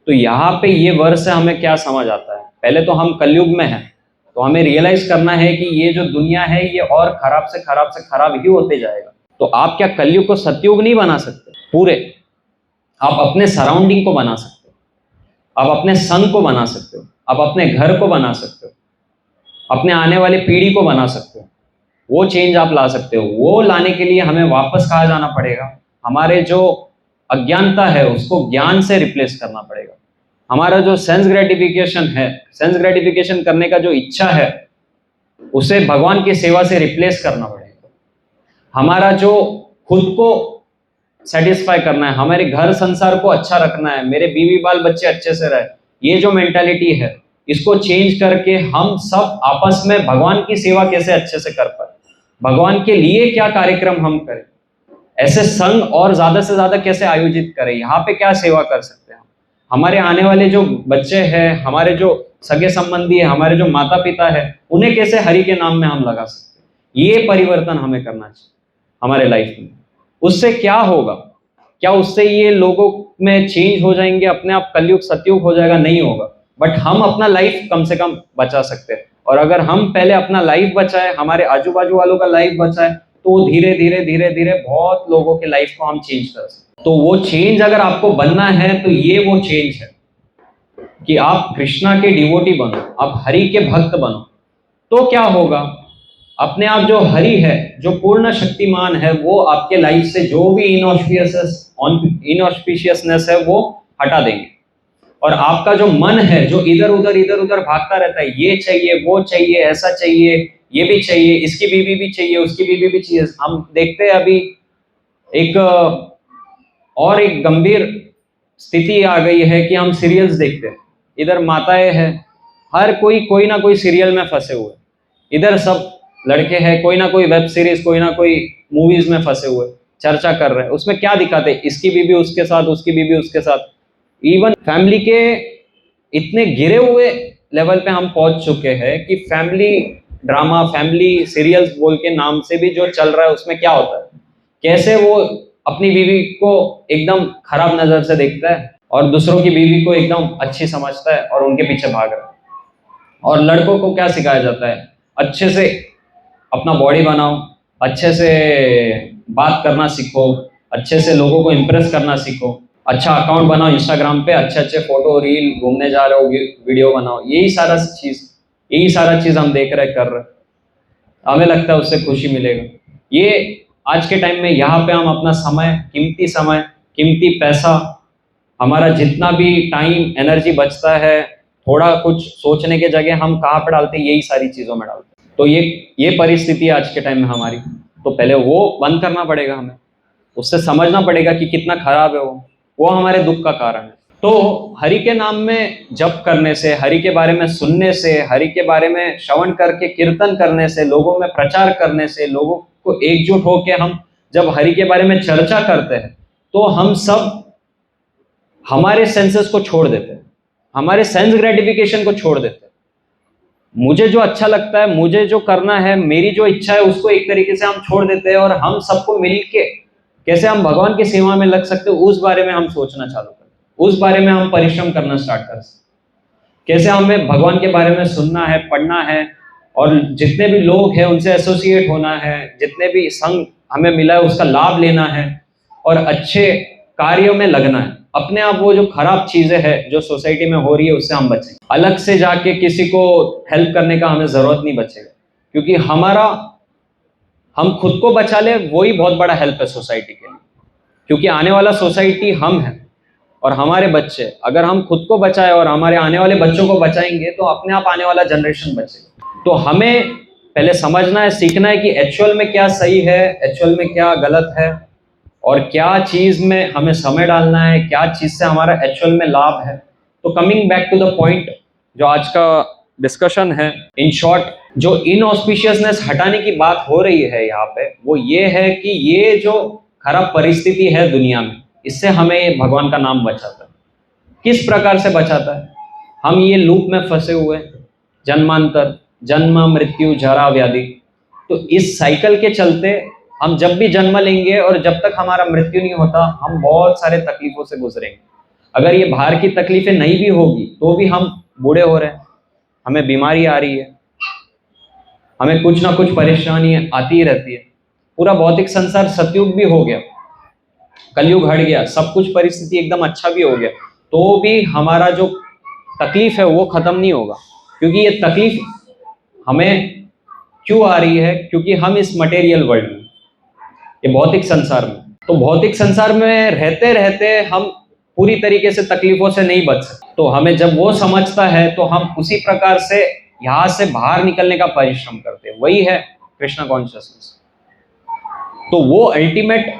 तो यहाँ पे ये वर्ष से हमें क्या समझ आता है। पहले तो हम कलयुग में हैं, तो हमें रियलाइज करना है कि ये जो दुनिया है ये और खराब से खराब ही होते जाएगा। तो आप क्या कलयुग को सतयुग नहीं बना सकते पूरे? आप अपने सराउंडिंग को बना सकते हो, आप अपने संग को बना सकते हो, आप अपने घर को बना सकते हो, अपने आने वाले पीढ़ी को बना सकते हो। वो चेंज आप ला सकते हो। वो लाने के लिए हमें वापस कहाँ जाना पड़ेगा, हमारे जो अज्ञानता है उसको ज्ञान से रिप्लेस करना पड़ेगा। हमारा जो सेंस ग्रेटिफिकेशन है, सेंस ग्रेटिफिकेशन करने का जो इच्छा है, उसे भगवान की सेवा से रिप्लेस करना पड़ेगा। हमारा जो खुद को सेटिस्फाई करना है, हमारे घर संसार को अच्छा रखना है, मेरे बीवी बाल बच्चे अच्छे से रहे, ये जो मेंटालिटी है इसको चेंज करके हम सब आपस में भगवान की सेवा कैसे अच्छे से कर पाए, भगवान के लिए क्या कार्यक्रम हम करें, ऐसे संघ और ज्यादा से ज्यादा कैसे आयोजित करें, यहाँ पे क्या सेवा कर सकते हैं। हमारे आने वाले जो बच्चे हैं, हमारे जो सगे संबंधी है, हमारे जो माता पिता है, उन्हें कैसे हरि के नाम में हम लगा सकते हैं। ये परिवर्तन हमें करना चाहिए हमारे लाइफ में। उससे क्या होगा, क्या उससे ये लोगों में चेंज हो जाएंगे, अपने आप कलयुग सतयुग हो जाएगा? नहीं होगा, बट हम अपना लाइफ कम से कम बचा सकते हैं। और अगर हम पहले अपना लाइफ बचाए, हमारे आजू बाजू वालों का लाइफ बचाए, तो धीरे धीरे बहुत लोगों के लाइफ को हम चेंज कर सकते हैं। तो वो चेंज अगर आपको बनना है तो ये वो चेंज है कि आप कृष्णा के डिवोटी बनो, आप हरि के भक्त बनो। तो क्या होगा, अपने आप जो हरि है, जो पूर्ण शक्तिमान है, वो आपके लाइफ से जो भी इनऑस्पिशियसनेस है वो हटा देंगे। और आपका जो मन है, जो इधर उधर भागता रहता है, ये चाहिए वो चाहिए, ऐसा चाहिए, ये भी चाहिए, इसकी बीवी भी चाहिए, उसकी बीवी भी चाहिए। हम देखते हैं अभी एक गंभीर स्थिति आ गई है कि हम सीरियल्स देखते हैं, इधर माताएं हैं, हर कोई ना कोई सीरियल में फंसे हुए, इधर सब लड़के हैं, कोई ना कोई वेब सीरीज, कोई ना कोई मूवीज में फंसे हुए, चर्चा कर रहे हैं। उसमें क्या दिखाते हैं, इसकी बीवी उसके साथ, उसकी बीवी उसके साथ। इवन फैमिली के इतने गिरे हुए लेवल पे हम पहुंच चुके हैं कि फैमिली ड्रामा, फैमिली सीरियल्स बोल के नाम से भी जो चल रहा है, उसमें क्या होता है, कैसे वो अपनी बीवी को एकदम खराब नजर से देखता है और दूसरों की बीवी को एकदम अच्छी समझता है और उनके पीछे भाग रहा है। और लड़कों को क्या सिखाया जाता है, अच्छे से अपना बॉडी बनाओ, अच्छे से बात करना सीखो, अच्छे से लोगों को इम्प्रेस करना सीखो, अच्छा अकाउंट बनाओ इंस्टाग्राम पे, अच्छे फोटो रील, घूमने जा रहे हो वीडियो बनाओ। यही सारा चीज हम देख रहे कर रहे, हमें लगता है उससे खुशी मिलेगा। ये आज के टाइम में यहाँ पे हम अपना समय, कीमती पैसा, हमारा जितना भी टाइम एनर्जी बचता है, थोड़ा कुछ सोचने के जगह हम कहाँ पे डालते हैं, यही सारी चीजों में डालते हैं। तो ये परिस्थिति आज के टाइम में हमारी, तो पहले वो बंद करना पड़ेगा हमें, उससे समझना पड़ेगा कि कितना खराब है वो हमारे दुख का कारण है। तो हरि के नाम में जप करने से, हरि के बारे में सुनने से, हरि के बारे में श्रवण करके कीर्तन करने से, लोगों में प्रचार करने से, लोगों को एकजुट होकर हम जब हरि के बारे में चर्चा करते हैं, तो हम सब हमारे सेंसेस को छोड़ देते हैं, हमारे सेंस ग्रेटिफिकेशन को छोड़ देते हैं। मुझे जो अच्छा लगता है, मुझे जो करना है, मेरी जो इच्छा है, उसको एक तरीके से हम छोड़ देते हैं और हम सबको मिलके कैसे हम भगवान की सेवा में लग सकते हैं उस बारे में हम सोचना चालू करते हैं, उस बारे में हम परिश्रम करना स्टार्ट करते हैं। कैसे हमें भगवान के बारे में सुनना है, पढ़ना है और जितने भी लोग हैं उनसे एसोसिएट होना है, जितने भी संग हमें मिला है उसका लाभ लेना है और अच्छे कार्यों में लगना है। अपने आप वो जो खराब चीजें हैं जो सोसाइटी में हो रही है उससे हम बचें। अलग से जाके किसी को हेल्प करने का हमें जरूरत नहीं बचेगा, क्योंकि हम खुद को बचा ले वही बहुत बड़ा हेल्प है सोसाइटी के लिए, क्योंकि आने वाला सोसाइटी हम हैं और हमारे बच्चे। अगर हम खुद को बचाए और हमारे आने वाले बच्चों को बचाएंगे तो अपने आप आने वाला जनरेशन बचेगा। तो हमें पहले समझना है, सीखना है कि एक्चुअल में क्या सही है, एक्चुअल में क्या गलत है और क्या चीज में हमें समय डालना है, क्या चीज से हमारा एक्चुअल में लाभ है। तो coming back to the point जो आज का डिस्कशन है, इन शॉर्ट जो इनऑस्पिशियसनेस हटाने की बात हो रही है यहाँ पे, वो ये है कि ये जो खराब परिस्थिति है दुनिया में, इससे हमें भगवान का नाम बचाता है। किस प्रकार से बचाता है? हम ये लूप में फंसे हुए, जन्मांतर, जन्म मृत्यु जरा व्याधि। तो इस साइकिल के चलते हम जब भी जन्म लेंगे और जब तक हमारा मृत्यु नहीं होता, हम बहुत सारे तकलीफों से गुजरेंगे। अगर ये बाहर की तकलीफें नहीं भी होगी तो भी हम बूढ़े हो रहे हैं, हमें बीमारी आ रही है, हमें कुछ ना कुछ परेशानी आती ही रहती है। पूरा भौतिक संसार सतयुग भी हो गया, कलयुग हट गया, सब कुछ परिस्थिति एकदम अच्छा भी हो गया, तो भी हमारा जो तकलीफ है वो खत्म नहीं होगा। क्योंकि ये तकलीफ हमें क्यों आ रही है? क्योंकि हम इस मटेरियल वर्ल्ड में, ये भौतिक संसार में, तो भौतिक संसार में रहते रहते हम पूरी तरीके से तकलीफों से नहीं बच सकते। तो हमें जब वो समझता है तो हम उसी प्रकार से यहाँ से बाहर निकलने का परिश्रम करते हैं। वही है कृष्णा कॉन्शियसनेस। तो वो अल्टीमेट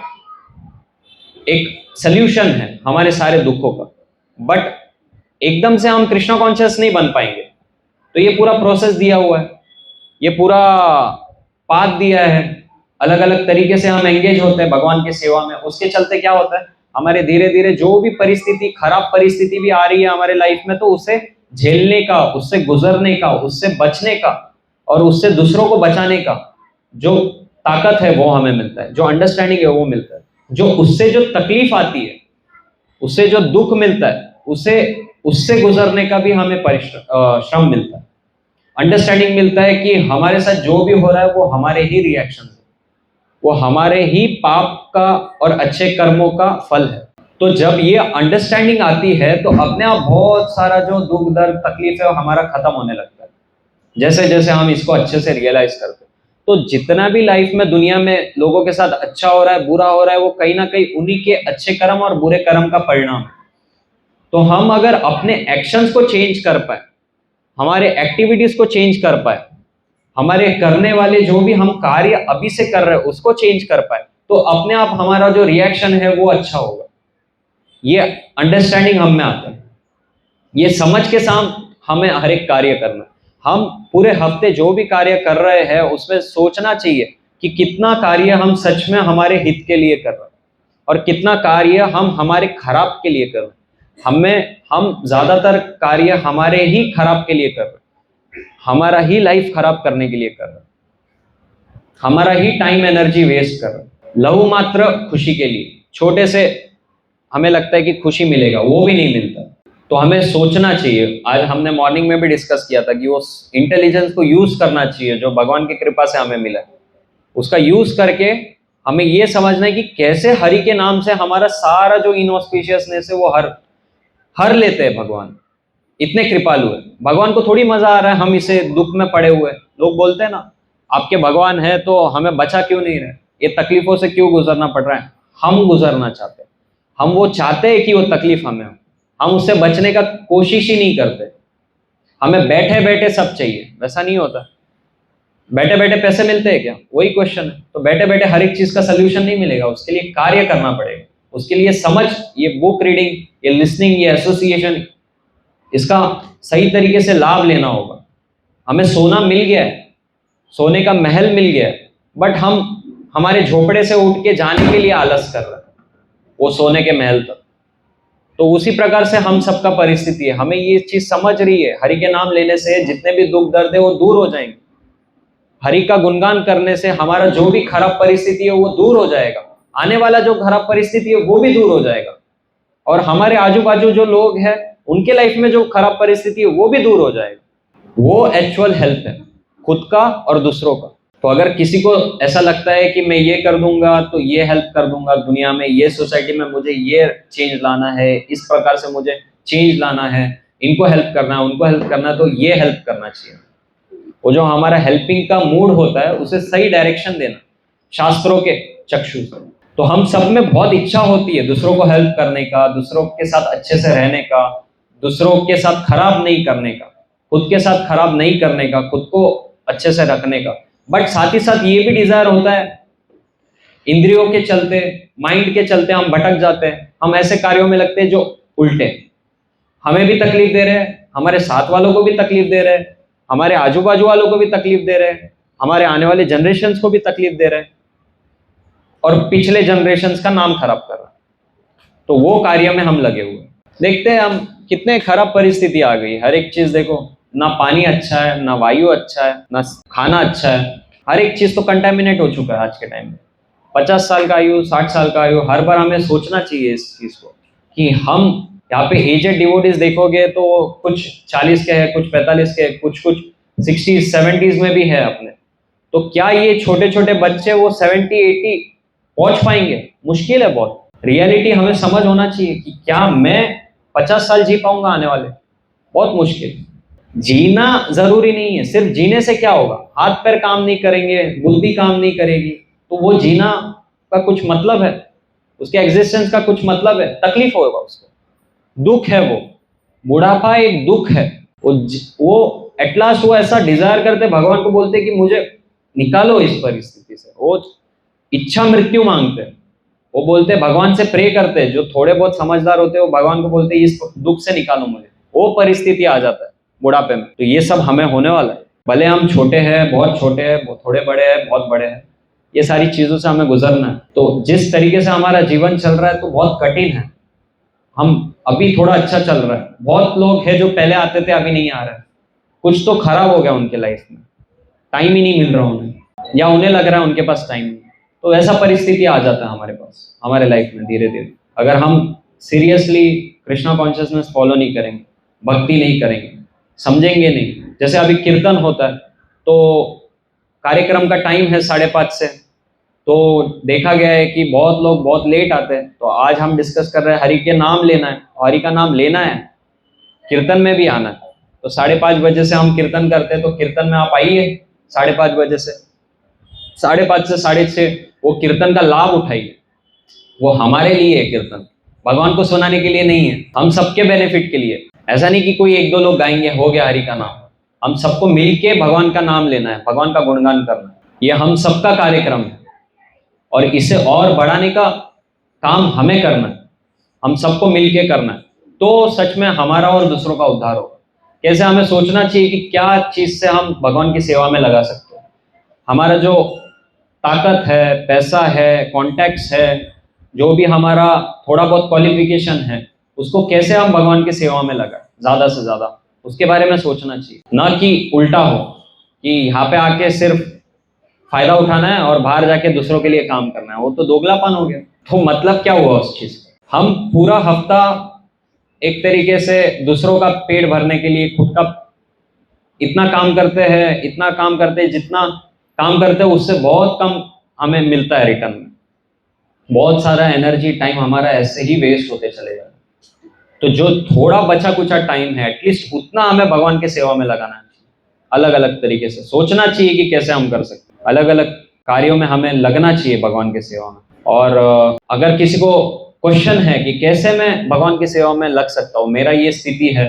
एक सल्यूशन है हमारे सारे दुखों का। बट एकदम से हम कृष्णा कॉन्शियस नहीं बन पाएंगे। तो ये पूरा प्रोसेस दिया हुआ है, ये पूरा पाथ दिया है, अलग अलग तरीके से हम एंगेज होते हैं भगवान की सेवा में। उसके चलते क्या होता है, हमारे धीरे धीरे जो भी परिस्थिति, खराब परिस्थिति भी आ रही है हमारे लाइफ में, तो उसे झेलने का, उससे गुजरने का, उससे बचने का और उससे दूसरों को बचाने का जो ताकत है वो हमें मिलता है, जो अंडरस्टैंडिंग है वो मिलता है, जो उससे जो तकलीफ आती है, उससे जो दुख मिलता है, उससे गुजरने का भी हमें श्रम मिलता है, अंडरस्टैंडिंग मिलता है कि हमारे साथ जो भी हो रहा है वो हमारे ही रिएक्शन है, वो हमारे ही पाप का और अच्छे कर्मों का फल है। तो जब ये अंडरस्टैंडिंग आती है तो अपने आप बहुत सारा जो दुख दर्द तकलीफ है वो हमारा खत्म होने लगता है, जैसे जैसे हम इसको अच्छे से रियलाइज करते हैं। तो जितना भी लाइफ में दुनिया में लोगों के साथ अच्छा हो रहा है, बुरा हो रहा है, वो कहीं ना कहीं उन्हीं के अच्छे कर्म और बुरे कर्म का परिणाम है। तो हम अगर अपने एक्शंस को चेंज कर पाए, हमारे एक्टिविटीज को चेंज कर पाए, हमारे करने वाले जो भी हम कार्य अभी से कर रहे हैं उसको चेंज कर पाए, तो अपने आप हमारा जो रिएक्शन है वो अच्छा होगा। ये अंडरस्टैंडिंग हम में आता है, ये समझ के साथ हमें हर एक कार्य करना है। हम पूरे हफ्ते जो भी कार्य कर रहे हैं उसमें सोचना चाहिए कि कितना कार्य हम सच में हमारे हित के लिए कर रहे हैं और कितना कार्य हम हमारे खराब के लिए कर रहे हैं। हम ज्यादातर कार्य हमारे ही खराब के लिए कर रहे हैं, हमारा ही लाइफ खराब करने के लिए कर रहे हैं, हमारा ही टाइम एनर्जी वेस्ट कर रहे हैं, लहू मात्र खुशी के लिए। छोटे से हमें लगता है कि खुशी मिलेगा, वो भी नहीं मिलता। तो हमें सोचना चाहिए, आज हमने मॉर्निंग में भी डिस्कस किया था कि वो इंटेलिजेंस को यूज करना चाहिए जो भगवान की कृपा से हमें मिला है, उसका यूज करके हमें ये समझना है कि कैसे हरि के नाम से हमारा सारा जो इनऑस्पिशियसनेस है वो हर लेते हैं। भगवान इतने कृपालु है, भगवान को थोड़ी मजा आ रहा है हम इसे दुख में पड़े हुए। लोग बोलते हैं ना, आपके भगवान है तो हमें बचा क्यों नहीं रहे, ये तकलीफों से क्यों गुजरना पड़ रहा है। हम गुजरना चाहते हैं, हम वो चाहते हैं कि वो तकलीफ हमें हो, हम उससे बचने का कोशिश ही नहीं करते। हमें बैठे बैठे सब चाहिए, वैसा नहीं होता। बैठे बैठे पैसे मिलते हैं क्या, वही क्वेश्चन है। तो बैठे बैठे हर एक चीज का सोल्यूशन नहीं मिलेगा, उसके लिए कार्य करना पड़ेगा, उसके लिए समझ, ये बुक रीडिंग, ये लिसनिंग, ये एसोसिएशन, इसका सही तरीके से लाभ लेना होगा। हमें सोना मिल गया है, सोने का महल मिल गया है, बट हम हमारे झोपड़े से उठ के जाने के लिए आलस कर रहे हैं वो सोने के महल तक। तो उसी प्रकार से हम सबका परिस्थिति है, हमें ये चीज समझ रही है, हरि के नाम लेने से जितने भी दुख दर्द है वो दूर हो जाएंगे। हरि का गुणगान करने से हमारा जो भी खराब परिस्थिति है वो दूर हो जाएगा, आने वाला जो खराब परिस्थिति है वो भी दूर हो जाएगा, और हमारे आजू बाजू जो लोग हैं उनके लाइफ में जो खराब परिस्थिति है वो भी दूर हो जाएगा। वो एक्चुअल हेल्प है, खुद का और दूसरों का। तो अगर किसी को ऐसा लगता है कि मैं ये कर दूंगा तो ये हेल्प कर दूंगा दुनिया में, ये सोसाइटी में मुझे ये चेंज लाना है, इस प्रकार से मुझे चेंज लाना है, इनको हेल्प करना है, उनको हेल्प करना है, तो ये हेल्प करना चाहिए। वो जो हमारा हेल्पिंग का मूड होता है उसे सही डायरेक्शन देना शास्त्रों के चक्षु से। तो हम सब में बहुत इच्छा होती है दूसरों को हेल्प करने का, दूसरों के साथ अच्छे से रहने का, दूसरों के साथ खराब नहीं करने का, खुद के साथ खराब नहीं करने का, खुद को अच्छे से रखने का। बट साथ ही साथ ये भी डिजायर होता है, इंद्रियों के चलते, माइंड के चलते हम भटक जाते हैं, हम ऐसे कार्यों में लगते हैं जो उल्टे हमें भी तकलीफ दे रहे हैं, हमारे साथ वालों को भी तकलीफ दे रहे हैं, हमारे आजू बाजू वालों को भी तकलीफ दे रहे हैं, हमारे आने वाले जनरेशन्स को भी तकलीफ दे रहे हैं, और पिछले जनरेशन्स का नाम खराब कर रहे हैं। तो वो कार्य में हम लगे हुए। देखते हैं हम कितने खराब परिस्थिति आ गई, हर एक चीज देखो, ना पानी अच्छा है, ना वायु अच्छा है, ना खाना अच्छा है, हर एक चीज तो कंटेमिनेट हो चुका है आज के टाइम में। 50 साल का आयु, 60 साल का आयु, हर बार हमें सोचना चाहिए इस चीज को कि हम यहाँ पे एजेड डिवोटीज देखोगे तो कुछ 40 के हैं, कुछ 45 के हैं, कुछ 60s 70s में भी है अपने। तो क्या ये छोटे छोटे बच्चे वो 70-80 पहुंच पाएंगे? मुश्किल है बहुत। रियलिटी हमें समझ होना चाहिए कि क्या मैं 50 साल जी पाऊंगा आने वाले? बहुत मुश्किल। जीना जरूरी नहीं है, सिर्फ जीने से क्या होगा? हाथ पैर काम नहीं करेंगे, बुद्धि काम नहीं करेगी, तो वो जीना का कुछ मतलब है? उसके एग्जिस्टेंस का कुछ मतलब है? तकलीफ होगा उसको, दुख है वो, बुढ़ापा एक दुख है। वो एट लास्ट वो ऐसा डिजायर करते, भगवान को बोलते कि मुझे निकालो इस परिस्थिति से। वो इच्छा मृत्यु मांगते, वो बोलते भगवान से प्रे करते, जो थोड़े बहुत समझदार होते हैं वो भगवान को बोलते इस दुख से निकालो मुझे। वो परिस्थिति आ जाता है बुढ़ापे में। तो ये सब हमें होने वाला है, भले हम छोटे हैं, बहुत छोटे हैं, थोड़े बड़े हैं, बहुत बड़े हैं, ये सारी चीजों से हमें गुजरना है। तो जिस तरीके से हमारा जीवन चल रहा है तो बहुत कठिन है। हम अभी थोड़ा अच्छा चल रहा है, बहुत लोग हैं जो पहले आते थे अभी नहीं आ रहे, कुछ तो खराब हो गया उनके लाइफ में, टाइम ही नहीं मिल रहा उन्हें, या उन्हें लग रहा है उनके पास टाइम नहीं। तो ऐसा परिस्थिति आ जाता है हमारे पास, हमारे लाइफ में धीरे धीरे। अगर हम सीरियसली कृष्णा कॉन्शियसनेस फॉलो नहीं करेंगे, भक्ति नहीं करेंगे, समझेंगे नहीं। जैसे अभी कीर्तन होता है तो कार्यक्रम का टाइम है 5:30 से, तो देखा गया है कि बहुत लोग बहुत लेट आते हैं। तो आज हम डिस्कस कर रहे हैं हरि के नाम लेना है, हरि का नाम लेना है, कीर्तन में भी आना है। तो 5:30 बजे से हम कीर्तन करते हैं, तो कीर्तन में आप आइए 5:30 बजे से, 5:30 से 6:30 वो कीर्तन का लाभ उठाइए। वो हमारे लिए है कीर्तन, भगवान को सुनाने के लिए नहीं है, हम सबके बेनिफिट के लिए। ऐसा नहीं कि कोई 1-2 लोग गाएंगे हो गया हरि का नाम। हम सबको मिलके भगवान का नाम लेना है, भगवान का गुणगान करना है। ये हम सबका कार्यक्रम है, और इसे और बढ़ाने का काम हमें करना है, हम सबको मिलके करना है। तो सच में हमारा और दूसरों का उद्धार होगा। कैसे? हमें सोचना चाहिए कि क्या चीज से हम भगवान की सेवा में लगा सकते हैं। हमारा जो ताकत है, पैसा है, कॉन्टैक्ट्स है, जो भी हमारा थोड़ा बहुत क्वालिफिकेशन है, उसको कैसे हम भगवान की सेवा में लगाएं ज्यादा से ज्यादा, उसके बारे में सोचना चाहिए। ना कि उल्टा हो कि यहाँ पे आके सिर्फ फायदा उठाना है और बाहर जाके दूसरों के लिए काम करना है, वो तो दोगलापन हो गया। तो मतलब क्या हुआ उस चीज का? हम पूरा हफ्ता एक तरीके से दूसरों का पेट भरने के लिए खुद का इतना काम करते हैं, इतना काम करते हैं, जितना काम करते हैं उससे बहुत कम हमें मिलता है रिटर्न में। बहुत सारा एनर्जी, टाइम हमारा ऐसे ही वेस्ट होते चलेगा। तो जो थोड़ा बचा कुचा टाइम है, एटलीस्ट उतना हमें भगवान की सेवा में लगाना चाहिए। अलग अलग तरीके से सोचना चाहिए कि कैसे हम कर सकते हैं, अलग अलग कार्यों में हमें लगना चाहिए भगवान की सेवा में। और अगर किसी को क्वेश्चन है कि कैसे मैं भगवान की सेवा में लग सकता हूँ, मेरा ये स्थिति है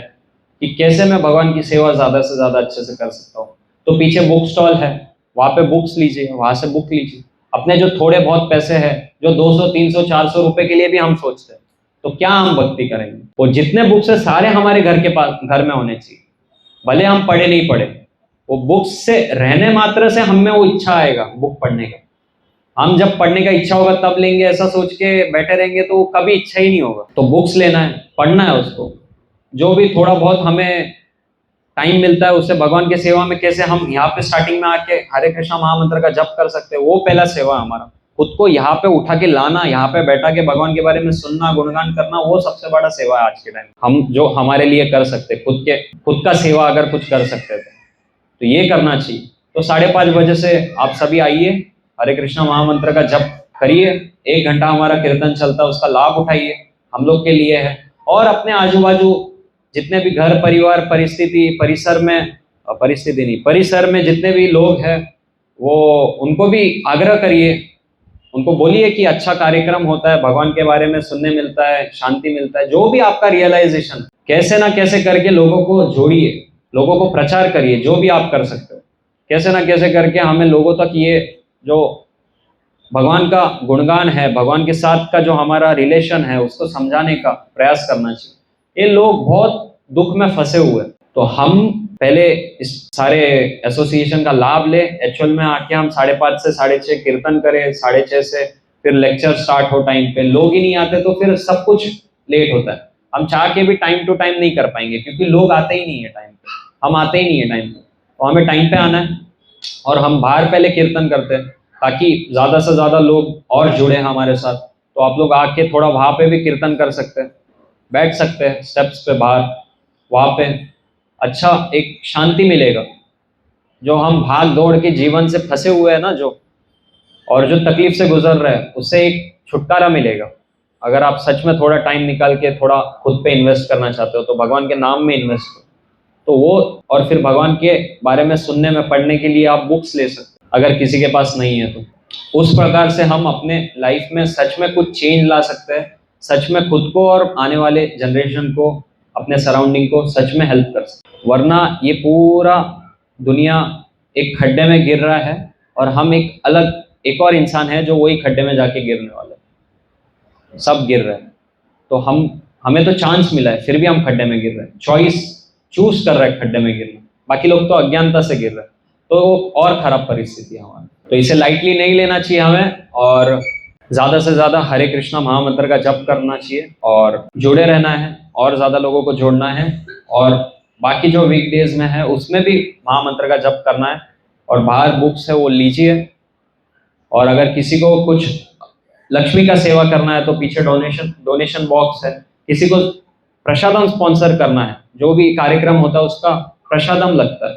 कि कैसे मैं भगवान की सेवा ज्यादा से ज्यादा अच्छे से कर सकता हूँ, तो पीछे बुक स्टॉल है, वहाँ पे बुक्स लीजिए, वहां से बुक लीजिए। अपने जो थोड़े बहुत पैसे हैं, जो 200, 300, 400 रुपए के लिए भी हम सोचते हैं, तो क्या हम भक्ति करेंगे? वो जितने बुक्स है सारे हमारे घर के पास, घर में होने चाहिए, भले हम पढ़े नहीं पढ़े। वो बुक्स से रहने मात्र से हम में वो इच्छा आएगा बुक पढ़ने का। हम जब पढ़ने का इच्छा होगा तब लेंगे, ऐसा सोच के बैठे रहेंगे तो कभी इच्छा ही नहीं होगा। तो बुक्स लेना है, पढ़ना है उसको, जो भी थोड़ा बहुत हमें टाइम मिलता है उससे भगवान की सेवा में कैसे हम यहाँ पे स्टार्टिंग में आके हरे कृष्णा महामंत्र का जप कर सकते हैं, वो पहला सेवा है हमारा। खुद को यहाँ पे उठा के लाना, यहाँ पे बैठा के भगवान के बारे में सुनना, गुणगान करना, वो सबसे बड़ा सेवा है आज के टाइम हम जो हमारे लिए कर सकते, खुद का सेवा अगर कुछ कर सकते तो ये करना चाहिए। तो 5:30 बजे से आप सभी आइए, हरे कृष्णा महामंत्र का जप करिए, 1 घंटा हमारा कीर्तन चलता है, उसका लाभ उठाइए, हम लोग के लिए है। और अपने आजू बाजू जितने भी घर परिवार परिसर में जितने भी लोग हैं वो उनको भी आग्रह करिए, उनको बोलिए कि अच्छा कार्यक्रम होता है, भगवान के बारे में सुनने मिलता है, शांति मिलता है। जो भी आपका रियलाइजेशन, कैसे ना कैसे करके लोगों को जोड़िए, लोगों को प्रचार करिए, जो भी आप कर सकते हो, कैसे ना कैसे करके हमें लोगों तक ये जो भगवान का गुणगान है, भगवान के साथ का जो हमारा रिलेशन है, उसको समझाने का प्रयास करना चाहिए। ये लोग बहुत दुख में फंसे हुए हैं, तो हम पहले इस सारे एसोसिएशन का लाभ ले, एक्चुअल में आके हम 5:30 से 6:30 कीर्तन करें, 6:30 से फिर लेक्चर स्टार्ट हो टाइम पे, लोग ही नहीं आते तो फिर सब कुछ लेट होता है। हम चाह के भी टाइम टू टाइम नहीं कर पाएंगे क्योंकि लोग आते ही नहीं है टाइम पे, हम आते ही नहीं है टाइम पे। तो हमें टाइम पे आना है और हम बाहर पहले कीर्तन करते हैं ताकि ज़्यादा से ज़्यादा लोग और जुड़े हमारे साथ। तो आप लोग आके थोड़ा वहाँ पे भी कीर्तन कर सकते हैं, बैठ सकते हैं स्टेप्स पे बाहर, वहाँ पे अच्छा एक शांति मिलेगा। जो हम भाग दौड़ के जीवन से फंसे हुए हैं ना, जो और जो तकलीफ से गुजर रहे हैं, उससे एक छुटकारा मिलेगा। अगर आप सच में थोड़ा टाइम निकाल के थोड़ा खुद पे इन्वेस्ट करना चाहते हो तो भगवान के नाम में इन्वेस्ट करो, तो वो और फिर भगवान के बारे में सुनने में, पढ़ने के लिए आप बुक्स ले सकते हो अगर किसी के पास नहीं है तो। उस प्रकार से हम अपने लाइफ में सच में कुछ चेंज ला सकते हैं, सच में खुद को और आने वाले जनरेशन को, अपने सराउंडिंग को सच में हेल्प कर सकते हैं। वरना ये पूरा दुनिया एक खड्डे में गिर रहा है और हम एक और इंसान है जो वही खड्डे में जाके गिरने वाले हैं। सब गिर रहे हैं तो हमें तो चांस मिला है, फिर भी हम खड्डे में गिर रहे हैं। चूज कर रहे हैं खड्डे में गिरना, बाकी लोग तो अज्ञानता से गिर रहे हैं, तो और खराब परिस्थिति है हमारी। तो इसे लाइटली नहीं लेना चाहिए हमें, और ज़्यादा से ज़्यादा हरे कृष्णा महामंत्र का जप करना चाहिए और जुड़े रहना है और ज़्यादा लोगों को जोड़ना है। और बाकी जो वीकडेज में है उसमें भी महामंत्र का जप करना है। और बाहर बुक्स है वो लीजिए, और अगर किसी को कुछ लक्ष्मी का सेवा करना है तो पीछे डोनेशन बॉक्स है। किसी को प्रसादम स्पॉन्सर करना है, जो भी कार्यक्रम होता है उसका प्रसादम लगता है,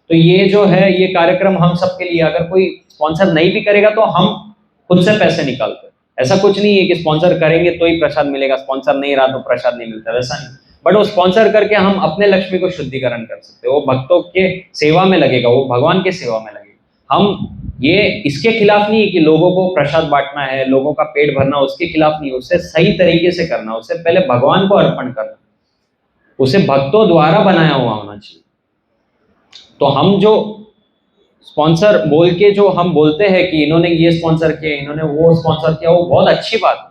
तो ये जो है ये कार्यक्रम हम सबके लिए। अगर कोई स्पॉन्सर नहीं भी करेगा तो हम खुद से पैसे निकालते हैं। ऐसा कुछ नहीं है कि स्पॉन्सर करेंगे तो ही प्रसाद मिलेगा, स्पॉन्सर नहीं रहा तो प्रसाद नहीं मिलता, वैसा नहीं। बट वो स्पॉन्सर करके हम अपने लक्ष्मी को शुद्धिकरण कर सकते हैं, वो भक्तों के सेवा में लगेगा, वो भगवान के सेवा में लगेगा। हम ये इसके खिलाफ नहीं है कि लोगों को प्रसाद बांटना है, लोगों का पेट भरना, उसके खिलाफ नहीं। उससे सही तरीके से करना, उससे पहले भगवान को अर्पण करना, उसे भक्तों द्वारा बनाया हुआ होना चाहिए। तो हम जो स्पॉन्सर बोल के जो हम बोलते हैं कि इन्होंने ये स्पॉन्सर किया, इन्होंने वो स्पॉन्सर किया, वो बहुत अच्छी बात है,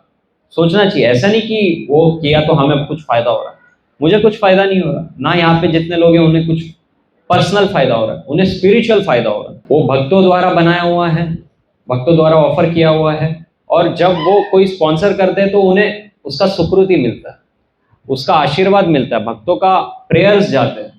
सोचना चाहिए। ऐसा नहीं कि वो किया तो हमें कुछ फायदा हो रहा है, मुझे कुछ फायदा नहीं हो रहा ना, यहाँ पे जितने लोग हैं उन्हें कुछ पर्सनल फायदा हो रहा है, उन्हें स्पिरिचुअल फायदा हो रहा है। वो भक्तों द्वारा बनाया हुआ है, भक्तों द्वारा ऑफर किया हुआ है, और जब वो कोई स्पॉन्सर करते हैं तो उन्हें उसका सुकृति मिलता है, उसका आशीर्वाद मिलता है, भक्तों का प्रेयर्स जाते हैं,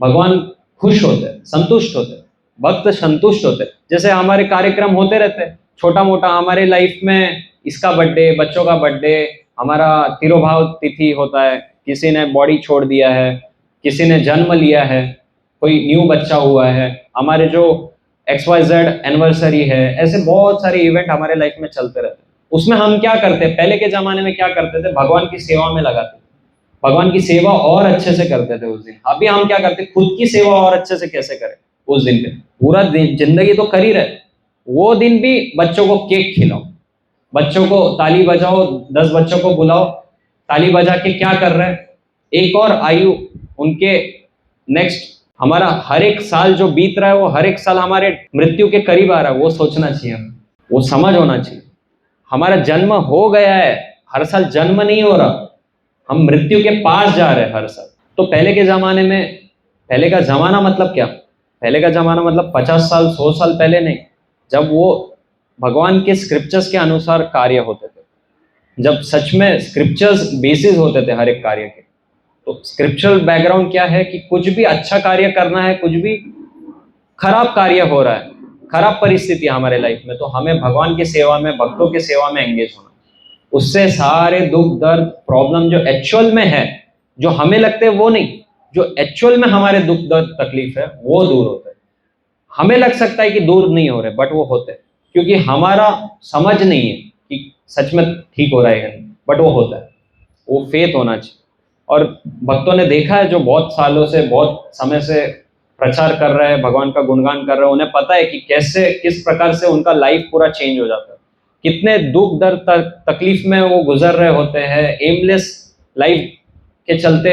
भगवान खुश होते हैं, संतुष्ट होते हैं, भक्त संतुष्ट होते हैं। जैसे हमारे कार्यक्रम होते रहते हैं छोटा मोटा हमारे लाइफ में, इसका बर्थडे, बच्चों का बर्थडे, हमारा तिरोभाव तिथि होता है, किसी ने बॉडी छोड़ दिया है, किसी ने जन्म लिया है, कोई न्यू बच्चा हुआ है, हमारे जो XYZ एनिवर्सरी है, ऐसे बहुत सारे इवेंट हमारे लाइफ में चलते रहते हैं। उसमें हम क्या करते हैं, पहले के जमाने में क्या करते थे, भगवान की सेवा में लगाते थे, भगवान की सेवा और अच्छे से करते थे उस दिन। अभी हम क्या करते, खुद की सेवा और अच्छे से कैसे करें उस दिन पे, पूरा दिन जिंदगी तो कर ही रहे, वो दिन भी बच्चों को केक खिलाओ, बच्चों को ताली बजाओ, 10 बच्चों को बुलाओ, ताली बजा के क्या कर रहे हैं, एक और आयु उनके नेक्स्ट। हमारा हर एक साल जो बीत रहा है वो हर एक साल हमारे मृत्यु के करीब आ रहा है, वो सोचना चाहिए हमें, वो समझ होना चाहिए। हमारा जन्म हो गया है, हर साल जन्म नहीं हो रहा, हम मृत्यु के पास जा रहे हैं हर साल। तो पहले के जमाने में, पहले का जमाना मतलब क्या, पहले का जमाना मतलब 50 साल 100 साल पहले नहीं, जब वो भगवान के स्क्रिप्चर्स के अनुसार कार्य होते थे। जब सच में स्क्रिप्चर्स बेसिस होते थे हर एक कार्य के, तो स्क्रिप्चरल बैकग्राउंड क्या है कि कुछ भी अच्छा कार्य करना है, कुछ भी खराब कार्य हो रहा है, खराब परिस्थिति हमारे लाइफ में, तो हमें भगवान की सेवा में, भक्तों की सेवा में एंगेज होना। उससे सारे दुख दर्द प्रॉब्लम जो एक्चुअल में है, जो हमें लगते हैं वो नहीं, जो एक्चुअल में हमारे दुख दर्द तकलीफ है वो दूर होते हैं। हमें लग सकता है कि दूर नहीं हो रहे, बट वो होते हैं, क्योंकि हमारा समझ नहीं है कि सच में ठीक हो रहा है या नहीं, बट वो होता है। वो फेथ होना चाहिए। और भक्तों ने देखा है जो बहुत सालों से, बहुत समय से प्रचार कर रहे हैं, भगवान का गुणगान कर रहे हैं, उन्हें पता है कि कैसे, किस प्रकार से उनका लाइफ पूरा चेंज हो जाता है, कितने दुख दर्द तकलीफ में वो गुजर रहे होते हैं, एमलेस लाइफ के चलते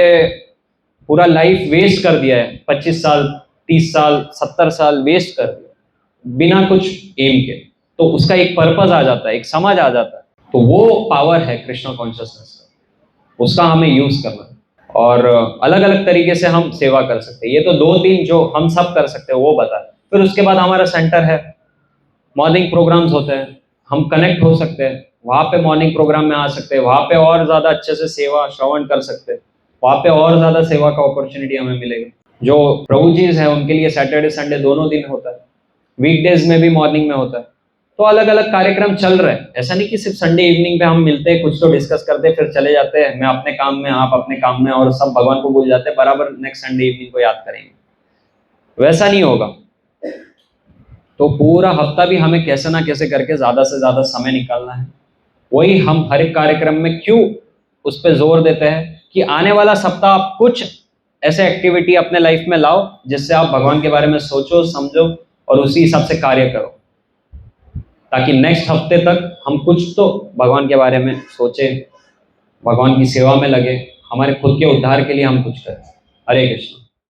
पूरा लाइफ वेस्ट कर दिया है, 25 साल 30 साल 70 साल वेस्ट कर दिया बिना कुछ एम के। तो उसका एक पर्पस आ जाता है, एक समझ आ जाता है। तो वो पावर है कृष्ण कॉन्शियसनेस का, उसका हमें यूज करना है। और अलग अलग तरीके से हम सेवा कर सकते हैं। ये तो 2-3 जो हम सब कर सकते हैं वो बता। फिर उसके बाद हमारा सेंटर है, मॉर्निंग प्रोग्राम्स होते हैं, हम कनेक्ट हो सकते हैं वहाँ पे, मॉर्निंग प्रोग्राम में आ सकते हैं, वहाँ पे और ज़्यादा अच्छे से सेवा श्रवण कर सकते हैं, वहाँ पे और ज़्यादा सेवा का अपॉर्चुनिटी हमें मिलेगी। जो प्रभु जी है उनके लिए सैटरडे संडे दोनों दिन होता है, वीकडेज में भी मॉर्निंग में होता है। तो अलग अलग कार्यक्रम चल रहे हैं, ऐसा नहीं कि सिर्फ संडे इवनिंग पे हम मिलते हैं, कुछ तो डिस्कस करते हैं, फिर चले जाते हैं, मैं अपने काम में, आप अपने काम में, और सब भगवान को भूल जाते हैं, बराबर नेक्स्ट संडे इवनिंग को याद करेंगे। वैसा नहीं होगा। तो पूरा हफ्ता भी हमें कैसे ना कैसे करके ज़्यादा से ज़्यादा समय निकालना है। वही हम हर एक कार्यक्रम में क्यों उस पर जोर देते हैं कि आने वाला सप्ताह आप कुछ ऐसे एक्टिविटी अपने लाइफ में लाओ जिससे आप भगवान के बारे में सोचो, समझो और उसी हिसाब से कार्य करो, ताकि नेक्स्ट हफ्ते तक हम कुछ तो भगवान के बारे में सोचें, भगवान की सेवा में लगे, हमारे खुद के उद्धार के लिए हम कुछ करें। हरे कृष्ण।